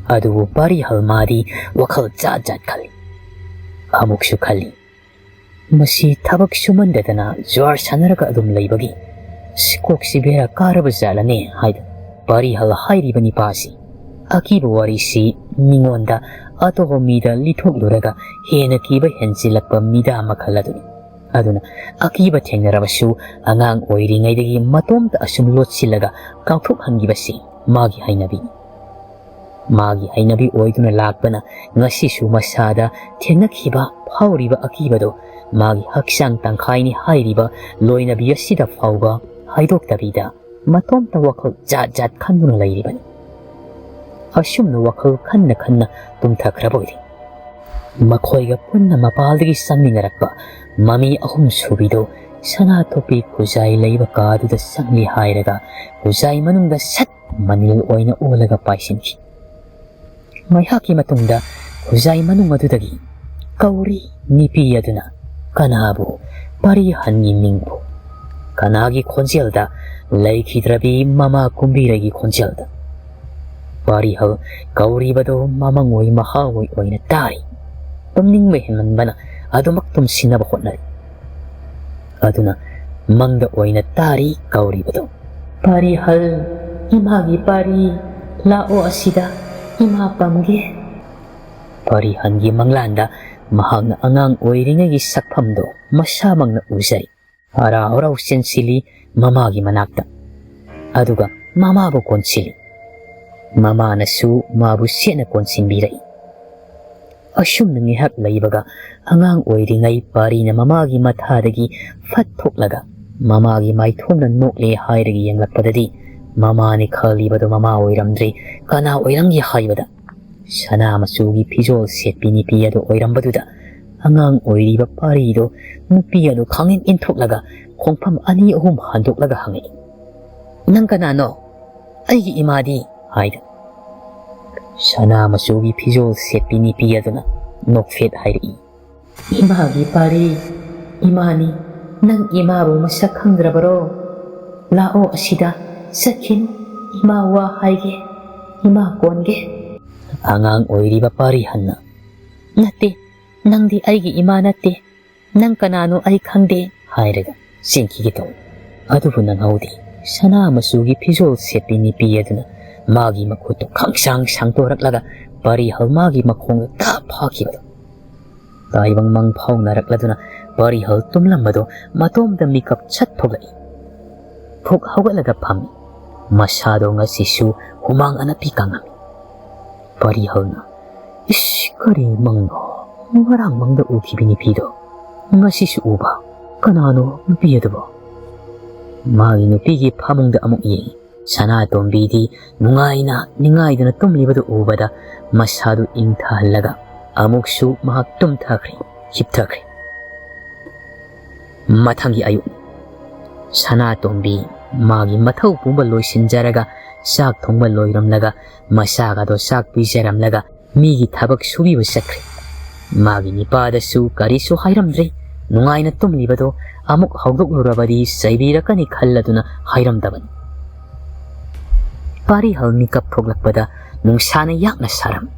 Adubu Bari halmadi wakhal jat khali. Amuksu khali masi thabak sumandadana jwar sanaraga adum laibagi sikoksi bera karaba jalane haida. Bari hal hairibani pasi akiba wari si mingonda atoho mida lithokluraga hena kiba hensilakpa mida makhaladuni. Aduna akiba thengnarabasu angang oiringaidagi matomta asum lotsilaga kauthok hangibasi magi hainabi oiduna lakpana ngasisu masada thengakhiba phauriba akibado magi haksang tangkhaini hairiba loinabi asida phauba haidoktabida matomta wakhal jat khanduna lairibani. Asumna wakhal khanna tumthakraboidi. Makhoiga punna mapaldagi sangminarakpa mami ahum subido Sanatombi KHUJAI laiba kaduda sangli hairaga KHUJAI manungda sat manil oina olaga paisinki. Maihaki matungda KHUJAI manung adudagi kauri nipi aduna kanabu Bari hangi mingbu kanagi khonjelda laikhidrabi mama kumbiragi khonjelda. Bari hal kauri bado mamangoi mahawoi oina tari tumning mehenmanbana adumak tumsinaba hotnari. Aduna mangda oina tari kauri bado. Bari hal imagi Bari lao asida ima pamge. Bari hangi manglanda mahagna angang oiringagi sakpamdo masamangna uzai. Araw sensili mamagi manakta. Aduga mamabu konsili. Mama nasu mabu sena konsinbirai. Asum ngihak laibaga angang oiringai Bari na mamagi mathadagi fathoklaga mamagi maithomna nokle hairagi yanglakpadadi mama ni khalibado mama oiramdri kana oirangi haibada. Sana masugi pijol setpi nipi ado oirambaduda angang oiriba Barido nupi ado khangin inthoklaga khongpham ani ahum handoklaga hangai. Nang kanano? Aigi imadi, haida. Sana masugi pijol setpi nipi aduna nokfet hairi. Imagi pari, imani, nang imabu masak khangdrabaro. Lao asida sakhin ima wa haige, ima konge. Angang oiriba pari hanna. Nate, nangdi aigi ima nate, nang kanano ay khangde hairaga sinki gito. Adubu nang haudi, sana masugi pijol setpi nipi aduna magi makuto kangsang sangtorak laga pari hal magi makhong ta phakibado. Taibang mang phau narak laduna pari hal tumlambado matom da mikap chat thogai. Phok hawalaga phami masado nga sisu humang anapi kangami. Pari hal na ish kari mangno marang mangda ukibini pido nga sisu uba kanano nupiyadaba. Magi nupigi phamungda amuk yengi. Sana tombidi nungaina ningaiduna tumlibadu ubada masadu ingthalaga amuksu mahak tumthakri hipthakri. Mathangi ayu sana tombi magi mathau pumba loisinjaraga sak thongba loiramlaga masaga do sak pijaramlaga migi thabak subiba sakri. Magi nipadasu karisu hairamdre nungaina tumlibadu amuk hawdoklurabadi saibirakani khalladuna hairamdabani. Pari hal mikap thoglakpada nungsana yakna saram.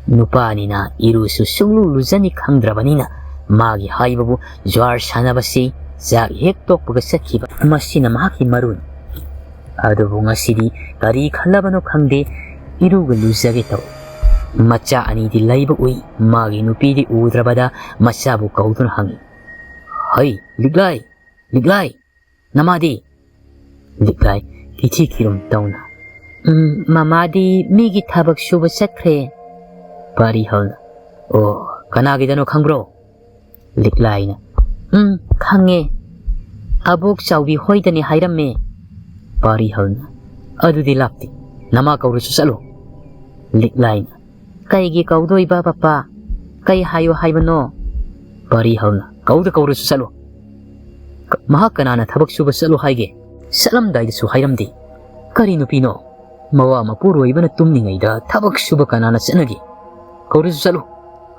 Nupanina irusu sunglu luzani khangdrabanina magi haibabu jwar sanabasi jak hek tokpaga sakhiba masina mahaki marun. Adubu ngasidi kari khalabano khangde iruga luzage taw. Macha anidi laiba ui magi nupidi udrabada machabu kaudun hangi. Hai, liglai, liglai, namadi. Liglai kichi kirum tauna. Mamadi migi thabak suba sakre. Pari halna. Oh, kanagidano khangro. Liklaina. Khange. Abok chawbi hoidani hairamme. Pari halna. Adudi lapti. Nama kaurusu salo. Liklaina. Kaigi kaudoi ba papa. Kai hayo haibano. Pari halna. Kauda kaurusu salo. Mahakanana thabak suba salo haige. Salam daidasu hairamdi. Kari nupino. Mawa mapuro ibana tumningaida thabak suba kanana sanagi. Kaurisu salu.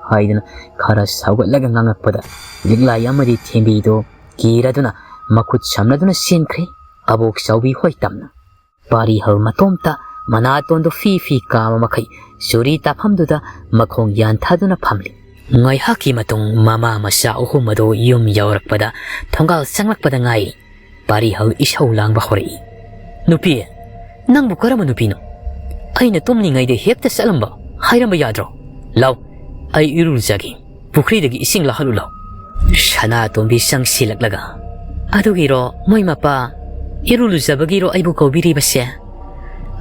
Haidana khara sawgatlaga ngangakpada liglai amadi thembido kiraduna makut samladuna sinkre abok sawbi hoitamna. Pari hal matomta manaton do fi kama makai suri taphamduda makhong yanthaduna phamli. Ngai haki matung mama masa uhumado yum yawrakpada thongal sanglakpada ngai. Pari hal isau langba hori. Nupi nangbu karama nupino? Aina tumningaide hekta salamba hairamba yadro. Law, ay irulzagi pukridagi ising lahalu law. Sana tombi sang silaglaga. Adugiro moy mapa iruluzabagiro aybu kaubiri basya.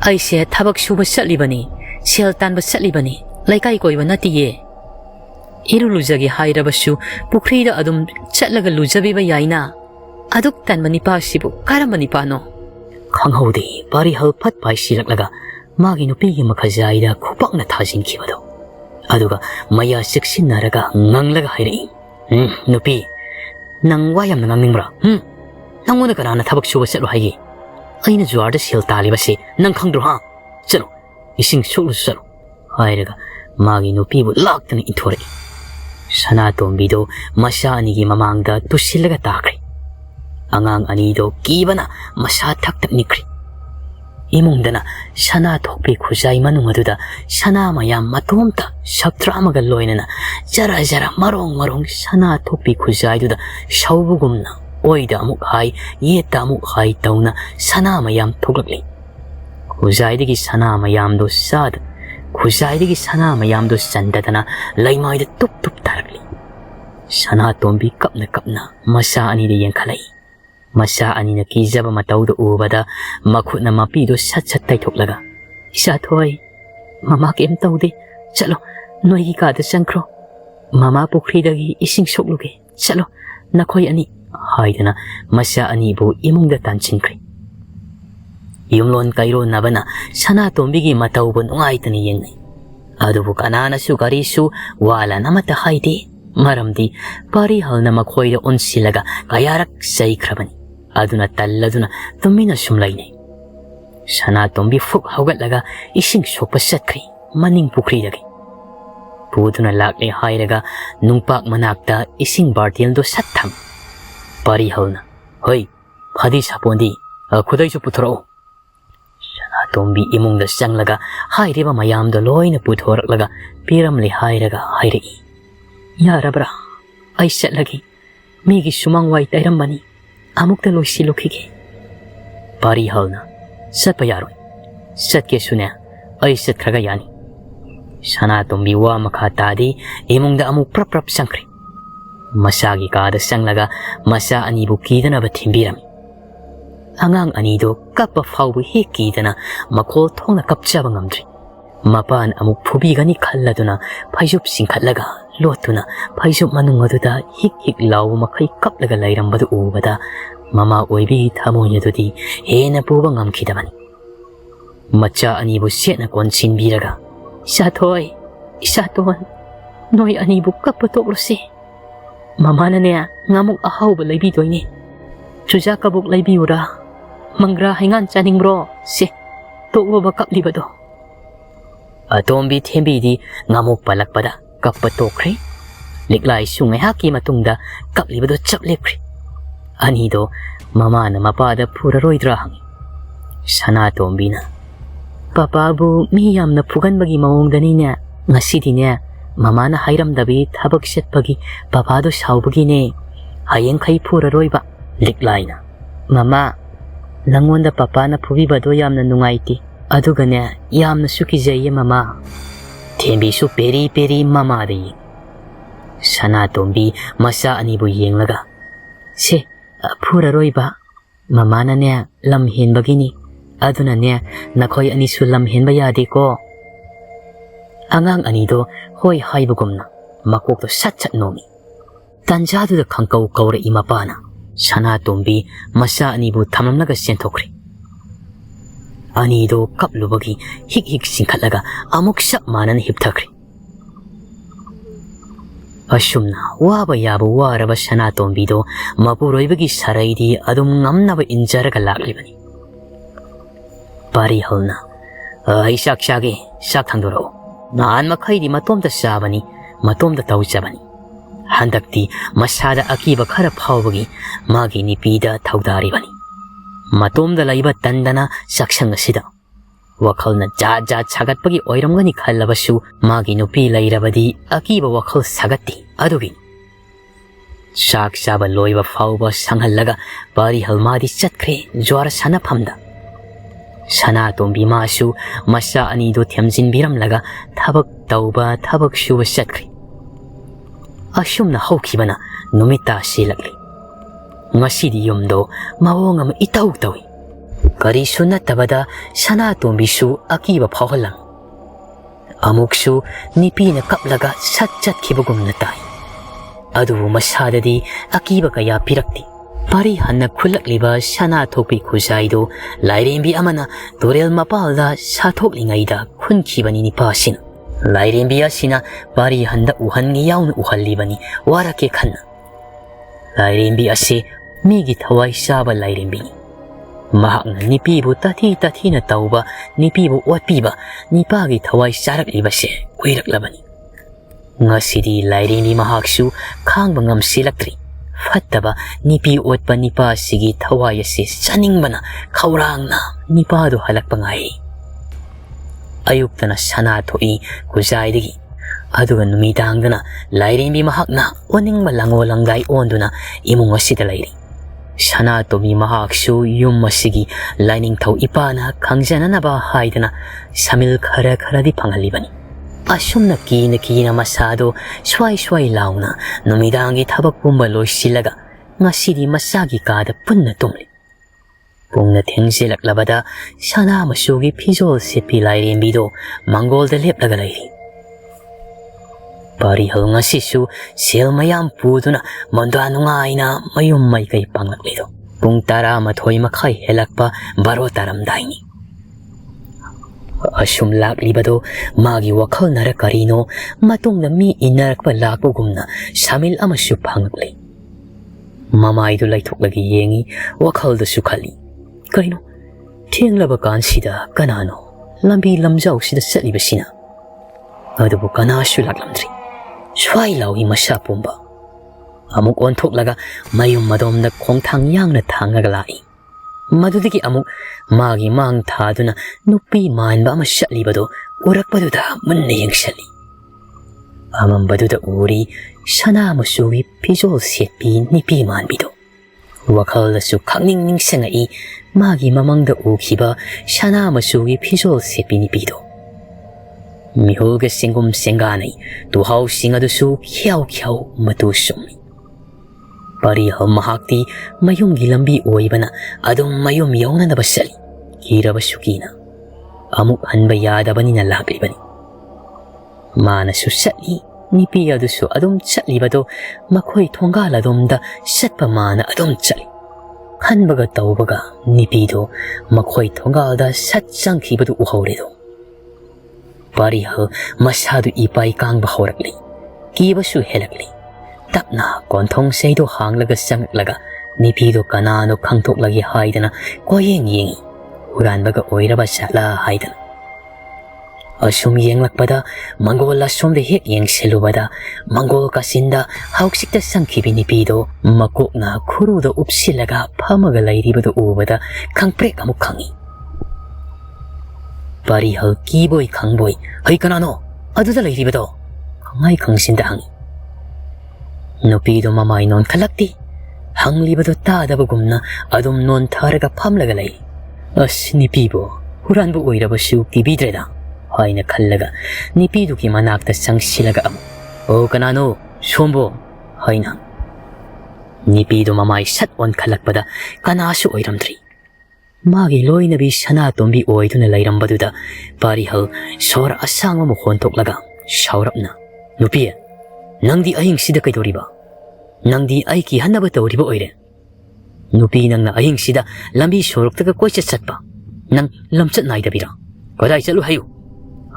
Ay se thabak suba satlibani sel tanba satlibani laikai koiba natiye. Iruluzagi hairabasu pukrida adum chatlaga luzabiba yaina. Aduk tanba nipa sibu karamba nipano? Khanghodi pari hal phat pai silaglaga magi nupigi makhajaida khupakna thajinkhibado. Aduga maya siksinaraga nganglaga hairi. Nupi nang wayam na ngangningmra. Nangona kanana thabak suba satlo haigi. Aina juarda sil talibase nang khangdro ha. Chalo ising sulu salo. Hairaga magi nupibu laktana inthore. Sana tombido masa anigi mamangda tusilaga takri. Angang anido kibana masa taktak nikri. Imungdana sana thokpi khujai manungaduda sana mayam matomta sabtra amaga loinana jara jara marong sana thokpi khujai duda saubugumna oida amuk hai yeta amuk hai tauna sana mayam thoglakli. Khujai digi sana mayam do sad khujai digi sana mayam do sandadana laimaida tup tarakli. Sana tombi kapna masa anida yenkhalai. Masa anina kijaba matauda ubada makhutna mapido sat taithoklaga. Isa thoi mama kem taude chalo noigi kada sankro mama pukhridagi ising sokluge chalo nakhoi ani haidana masa ani bo imungda tanchinkri. Yumlon kairo nabana sana tombigi mataubo nungaitani yengai. Adubu kanana su garisu wala namata haide maramdi pari halna makhoida onsilaga kayarak saikrabani. aduna talladuna tumina sumlaine Sanatombi fuk haugatlaga ising sokpa satkri maning pukri dagi puduna lakle hairaga nungpak manakta ising bartil do satham pari halna hoi phadi sapondi khudai su puthro Sanatombi imungda sanglaga hairiba mayam do loina puthoraklaga piramli hairaga hairi yarabra ai satlagi migi sumang wai tairambani amukta loisi lokhige pari halna satpa yaroi satke sune ai satkhraga yani Sanatombi wa makha tadi imungda amuk prap sangkri masagi kada sanglaga masa ani bu kidana ba thimbiram angang ani do kappa fawbu he kidana makol thongna kapchaba ngamdri mapan amuk phubi gani khalladuna phaijup singkhatlaga lotuna phaijup manung aduda hik law makhai kaplaga lairambadu ubada mama oibi thamoyadudi hena puba ngamkhidabani macha ani bu setna konsin biraga Isathoi, isaton, noi ani bu kapatok losi. Mama na niya ngamuk ahaw ba laybi doy ni. Chuja kabuk laybi ura. Mangra hingan chaning bro, si. Tokwa ba kapli ba do? Atombi tembi di ngamuk palak pada kapatok ri. Liklay sungay haki matungda kapli ba do chaplip ri. Ani do mama na mapada pura roy drahang. Sana tombi na. Papa bu miyam na pugan bagi maong dani niya ngasidi niya mama na hayram dabi thabak set bagi papa do saw bagi ne hayeng khay pura roy ba liklay na mama nangonda papa na pubi ba do yam na nungaiti aduga niya yam na sukijay mama tembi su peri mama di sana tombi masa ani bu yeng laga se pura roy ba mama na niya lamhin bagi ni aduna niya nakoy ani sulam henba yadi ko angang ani do hoy haibugumna makok to sat nomi tanjadu da khangkau kaura imapana Sanatombi masa ani bu thamamlaga senthokri ani do kaplubagi hik singkhatlaga amuk sak manan hipthakri asumna waba yabu waraba Sanatombi do mapuroibagi saraidi adum ngamnaba injaraga laklibani Pari halna ai sak thangdoro nan makhai di matom da sabani matom da tau chabani handakti masada akiba khara phawbagi magi ni pida thaudari bani matom da laiba tandana saksang asida wakhalna ja chagatpagi oiramgani khallabasu magi no pi lairabadi akiba wakhal sagatti adugi sak saba loiba phawba sanghallaga pari halmadi chatkre jwar sana phamda Sanatombi masu masa ani do thiamjin biram laga thabak tauba thabak shuba satkri asumna hokhibana numita silakli ngasidi yumdo mawong am itau tawi kari suna tabada Sanatombi su akiba phawhalang amuksu nipi na kaplaga satchat khibagum na tai adu masadadi akiba kaya pirakti Pari hanna khulak liba sana thokpi khujai do lairembi amana dorel mapalda sathok lingaida khun khibani ni pasin lairembi asina pari handa uhan ngi yaun uhalibani warake khanna lairembi ase migi thawai saba lairembi mahakna nipi bu tathi na tauba nipi bu watpiba nipagi thawai sarak libase kuirak labani ngasidi lairembi mahaksu khangba ngam silakri Fattaba nipi otpa nipa sigi thawai ase chaningbana khaurangna nipa do halakpa ngai ayuktana sana thoi khujai digi aduga numidangdana lairembi mahakna oningba lango langai onduna imung asida lairi Sanatombi mahaksu yum asigi lining thau ipana khangjanana ba haidana samil khara di phangalibani asumna kina masado swai launa numidangi thabak pumba loisilaga ngasidi masagi kada punna tumli pungna thengsilaklabada sana masugi phijol sepi lairembi do mangol da leplaga lairi pari hal ngasisu sel mayam puduna monda nungaina mayum mai kai panglaklido pung tara mathoi makhai helakpa baro taram daini asum laklibado magi wakhal nara karino matungna mi inarakpa lakpugumna samil amasu phangakli Mamaidu laithok-lagi yengi wakhaldasu khali. Kaino thenglaba kansida kanano lambi lamjau sida chatlibasina. Adubu kanashu laklamdri. Swai lawi masa pumba. Amuk onthoklaga mayum madomda khongthang yangna thangaga lai. Madudagi amuk magi mang thaduna nupi manba ama chatlibado urakpaduda munna yengsali. Amambaduda uri sana masugi pijol setpi nipi manbido. Wakhaldasu khangning ningsangai magi mamangda ukhiba sana masugi pijol setpi nipido. Mihulga singum senganai tuhau singadusu khyau khyau matu summi. Parihal mahakti mayum gilambi oibana adum mayum yaunanaba sali kiraba sukina. Amuk hanba yadabanina laklibani. Manasu sali nipi adusu adum chatlibado makhoi thongaladumda satpa mana adum chali. Hanbaga taubaga nipido makhoi thongalda sat changkhibadu uhauredo. Parihal masadu ipai kangba horakli. Kibasu helakli. Tapna konthong seido hanglaga sanglaga nipido kanano khangthoklagi haidana koyeng yengi. Uranbaga oiraba sala haidana. Asum yenglakpada Mongol asumde hek yengselubada Mongol kasinda hauksikta sangkhibi nipido makokna khuruda upsilaga phamaga lairibadu ubada khangprek amuk khangi. Parihal kiboy khangboy hai kanano aduda lairibado khangai khangsinda hangi. Nupido mamai non khalakti hanglibado tadabagumna adum non tharaga phamlaga lai. As nipibo huranbu oirabasu tibidreda. Haina khallaga nipiduki manakta sangsilaga amu. O kanano sombo haina. Nipidu mamai sat on khalakpada kanasu oiramdri. Magi loinabi sana tombi oiduna lairambaduda parihal sora asangma mukhon toklaga shaurapna. Nupiya nangdi ahing sida kaidoriba. Nangdi aiki hanaba tawriba oire. Nupi nangna ahing sida lambi soroktaga koicha chatpa. Nang lamchat naidabira. Kadai chalu hayu.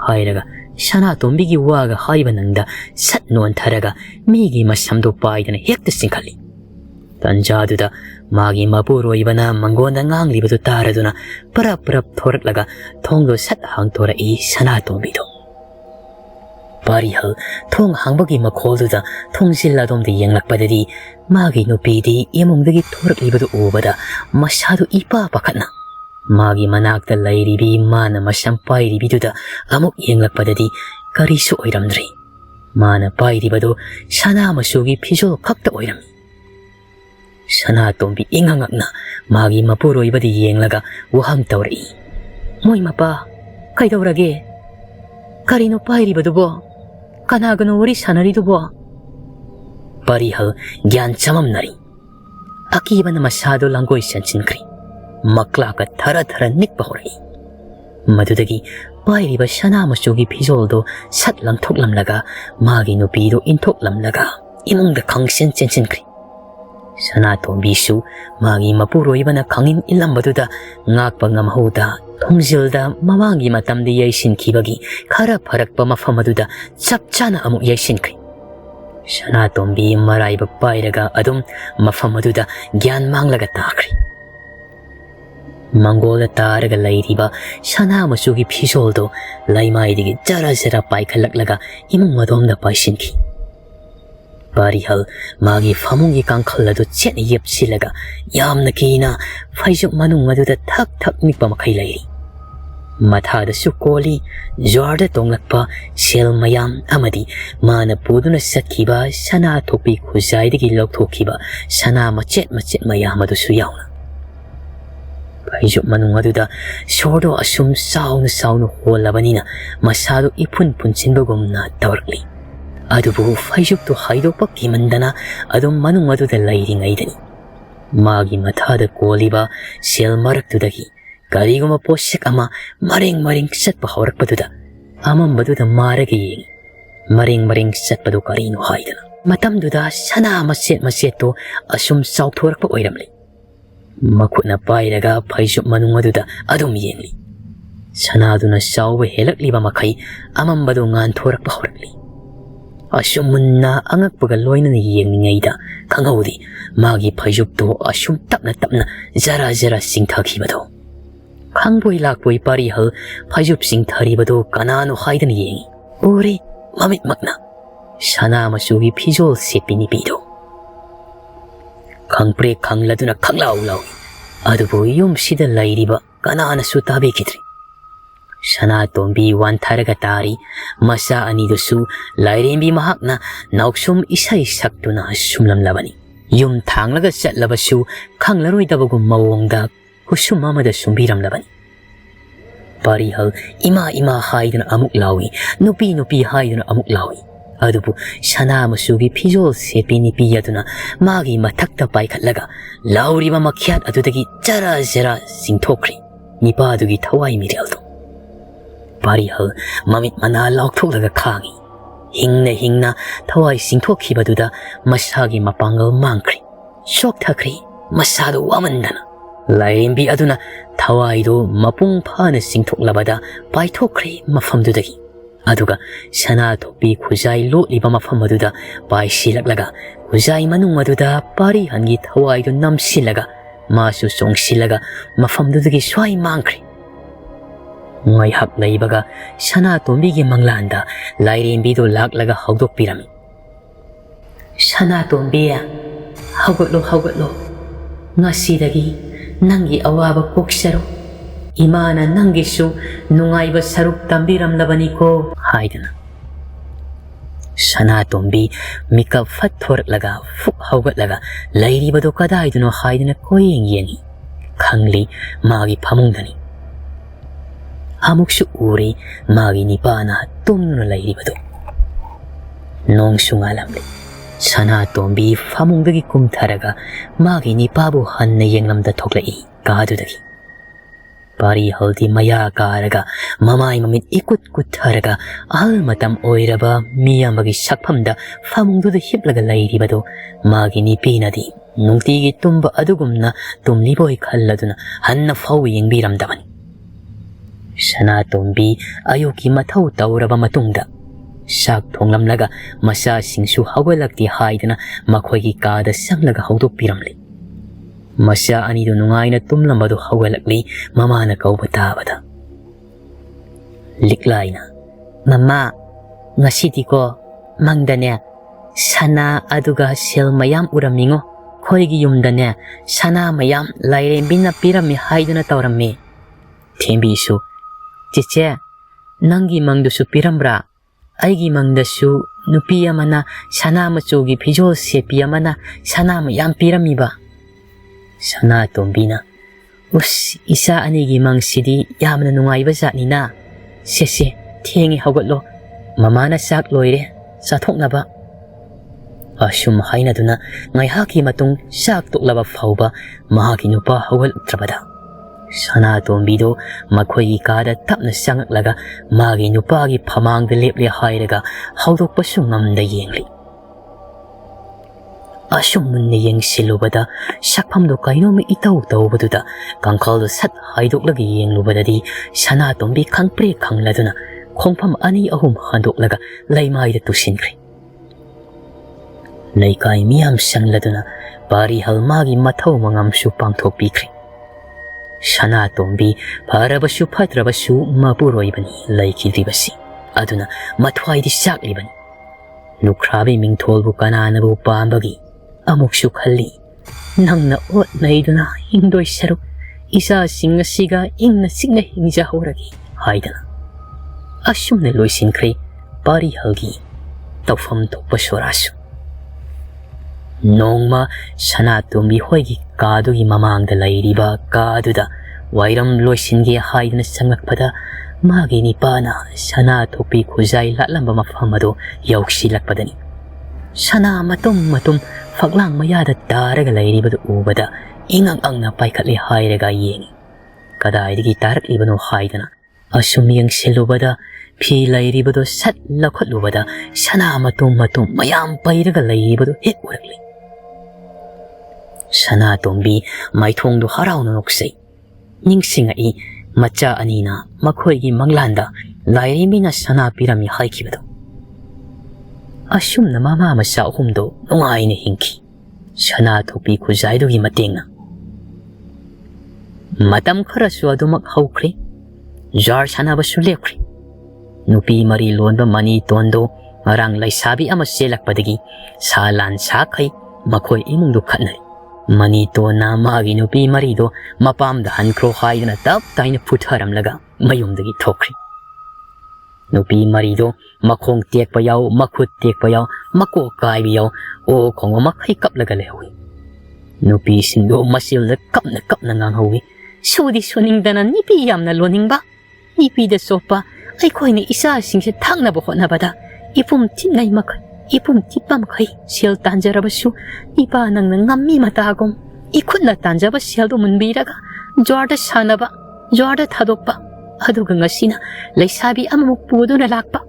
Hairaga sana tombigi waga haiba nangda sat non tharaga migi masamdo paidana hekta singkhali. Tanjaduda magi mapuroibana mangona nganglibadu taraduna parap thoraklaga thongdo sat hangtora I sana tombido. Parihal thong hangbagi makholduda thongsilladom de yenglakpadadi magi nupidi imungdagi thoraklibadu ubada masadu ipa pakatna. Magi manakta lairibi mana masam pairibiduda amuk yenglakpadadi karisu oiramdri. Mana pairibado sana masugi pijol khakta oirami. Sana tombi ingangakna magi mapuroibadi yenglaga waham tawri. Moi mapa kaidaurage karino pairibadubo kanagano wari sanaridubo. Parihal gyan chamamnari. Akiba na masado langgoy sanchinkri. Maklaka thara nikpa horai. Madudagi pairiba sana masugi pijoldo sat langthoklamlaga magi nupido inthoklamlaga imungda khangsen chenchinkri. Sana tombisu magi mapuroibana khangin ilambaduda ngakpa ngamhuda thongjilda mamangi matamde yaisinkhibagi khara pharakpa mafamaduda chapchana amuk yaisinkhri. Sana tombi maraiba pairaga adum mafamaduda gyan manglaga takhri. Mongola taraga lairiba sana masugi pijoldo laimaidigi jara paikhalaklaga imung madomda paisinki. Parihal magi famungi kangkhalladu chet yepsilaga yamna kina phaijuk manung aduda thak nikpa makhai lairi. Mathada sukoli jorda tonglakpa sel mayam amadi mana puduna sakhiba sana thokpi khujai digi thokhiba sana machet mayam adusu yauna. Phaijuk manung aduda sordo asum saunu holabanina masado ipun punchinbagumna tawrakli. Adubu phaijuk to haidokpa kimandana adum manung aduda lairingaidani. Magi mathada koliba sel maraktudagi kariguma poshak ama maring satpa haurakpaduda amambaduda maraga yengi. Maring satpadu karino haidana. Matamduda sana maset to asum sauthorakpa oiramli. Makutna pairaga phaijuk manung aduda adum yengli. Sanaduna sauba helakliba makai amambadu ngan thorakpa horakli. asumna angakpaga loinana yengningayda khanghaudi magi phayjupto asum tapna tapna jara jara singthakibado khangboi lakboi pari hal phayjup singtharibado kanano haidana yengi ure mamit makna sana masugi phijol sepini pido khangpre khangladuna khanglau lau adubo yum sida lairiba kanana su tabe kitri sana tombi wan tharaga tari masa ani dusu lairembi mahakna nauksum isai saktuna sumlam labani yum thanglaga chatlabasu khanglaroi dabagum mawongda husum mamada sumbiram labani pari hal ima ima haidana amuk lawi nupi nupi haidana amuk lawi adubu sana masugi phijol sepini piyaduna magi mathakta paikhatlaga lauriba makhyat adudagi jara jara singthokri nipa adugi thawai mireldo pari hal mamit mana lauktholaga khangi hingna thawai singthokhibaduda masagi mapangal mangkri shok thakri masado wamandana lairembi aduna thawai do mapung phana singthoklabada paithokri mafamdudagi aduga sana thokpi khujai lotliba mafam aduda pai silaklaga khujai manung aduda pari hangi thawai do namsilaga masu songsilaga mafamdudagi swai mangkri ngai hak leibaga sana tombi gi manglanda lairembi do laklaga hawdok pirami sana tombi hawgotlo ngasidagi nangi awaba koksaro imana nangisu nungaiba saruk tambiram labani ko haidana sana tombi mikap fathor laga fuk hawgat laga lairiba do kadai duno haidana koyeng yengi khangli magi phamungdani amuksu uri magi nipana tumnu lairiba do nong sungalamli sana tombi famungdagi kumtharaga magi nipabu hanna yenglamda thoklai kadudagi pari haldi maya karaga mamai mamit ikut kutharaga al matam oiraba miyamagi sakphamda famungduda hiplaga lairibado magi nipinadi nungtigi tumba adugumna tumliboi khalladuna hanna faw yengbiramdabani sana tombi ayoki mathau tawraba matungda sak thonglamlaga masa singsu hawalakti haidana makhoigi kada sanglaga hawdok piramli masa ani do nungaina tumlambado hawalakli mamana kauba tabada liklaina mama ngasidi ko mangdane sana aduga sel mayam uramingo khoigi yumdane sana mayam lairembina pirami haidana tawrammi thembisu chiche nangi mangdusu pirambra aigi mangdasu nupi amana sana machugi phijol sepi amana sana mayam piramiba sana tombina us isa anigi mangsidi yamna nungaiba zatnina sese thengi hawgatlo mamana sak loire sathoknaba asum hainaduna ngaihaki matung sak toklaba phauba mahaki nupa hawgal utrabada sana tombido makhoi kada tapna sangaklaga magi nupagi phamangda leple hairaga hawdokpa sungamda yengli asum munne yengsilubada sakphamdo kainoma itau tawbaduda kangkhaldo sat haidoklaga yenglubadadi sana tombi khangpre khangladuna khongpham ani ahum handoklaga laimaida tusinkri leikai miyam sangladuna pari halmagi mathau mangamsu pangthokpikri sana tombi parabasu phatrabasu mapuroibani laikidribasi aduna mathwaidi saklibani nukhrabi mingtholbu kananabu pambagi amuksu khalli nangna ot naiduna hingdoi saru isa singa siga ingna signa hingja horagi haidana asumne loisinkhre pari halgi tawfam thokpa sorasu nongma sana tombi hoigi kadugi mamangda lairiba kaduda wairam loisinge haidana sangakpada magi nipana sana thokpi khujai latlamba mafamado yauksilakpadani sana matum faklang mayada taraga lairibadu ubada ingang angna paikhatli hairaga yengi kadaidagi taraklibano haidana asum yengsilubada phi lairibadu sat lakhatlubada sana matum mayam pairaga lairibadu hek urakli sana tombi maithongdu harauna noksei ningsingai macha anina makhoigi manglanda lairibina sana pirami haikibadu asumna mama masa ahumdo nungaina hingki sana thokpi khujaidugi matengna matam kharasu adumak haukhre jar sanabasu lepkhre nupi mari lonba mani tondo ngarang laisabi ama selakpadagi salan sakai makhoi imungdu khatnai mani tona magi nupi mari do mapamda hankro haidana tap taina phutharamlaga mayumdagi thokkhre nupi mari do makhong tekpa yaw makhut tekpa yaw mako kaibi yaw o khongwa makhai kaplaga lehui nupi sindo masil da kapna nganghawi sudi soningdana nipi yamna loningba nipi da sopa ai khoina isa singse thangna bo khona bada ipum tingai makai ipum tipam khai sel tanjarabasu ipa nang ngammi matagom ikhutna tanjaba sel do munbiraga jorda sanaba jorda thadokpa aduga ngasina laisabi amamuk puduna lakpa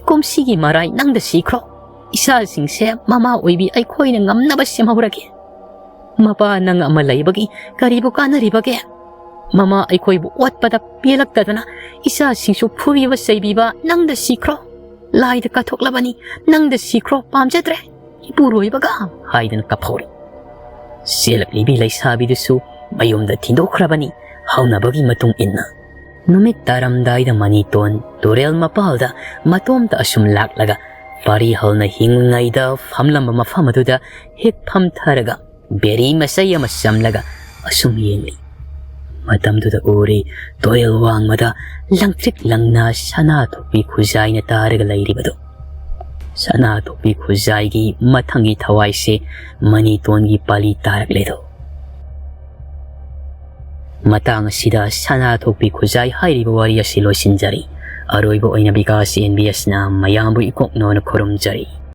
komsigi marai nangda sikro isa singse mama oibi ai khoina ngamnaba semhaurage mapa nang ama laibagi karibu kanaribage mama ai khoibu watpada pielaktadana isa singsu phubiba saibiba nangda sikro laida kathoklabani nangda sikro pamjadre ipuroibaga haidan kaphori selaklibi laisabi dusu mayumda thindokhrabani haunabagi matung inna numit taramdaida maniton turel mapalda matomta asum laklaga pari halna hingaida famlamba mafamaduda hek phamtharaga beri masaya masamlaga asum yengli matamduda ore toil wangmada langtrik langna sana thokpi khujai na taraga lairibado sana thokpi khujai gi mathangi thawai se maniton gi pali tarak ledo matang sida sana thokpi khujai hairiba wari asi loisinjari aroibo oina bikasi NBS na mayambu ikokno na khurumjari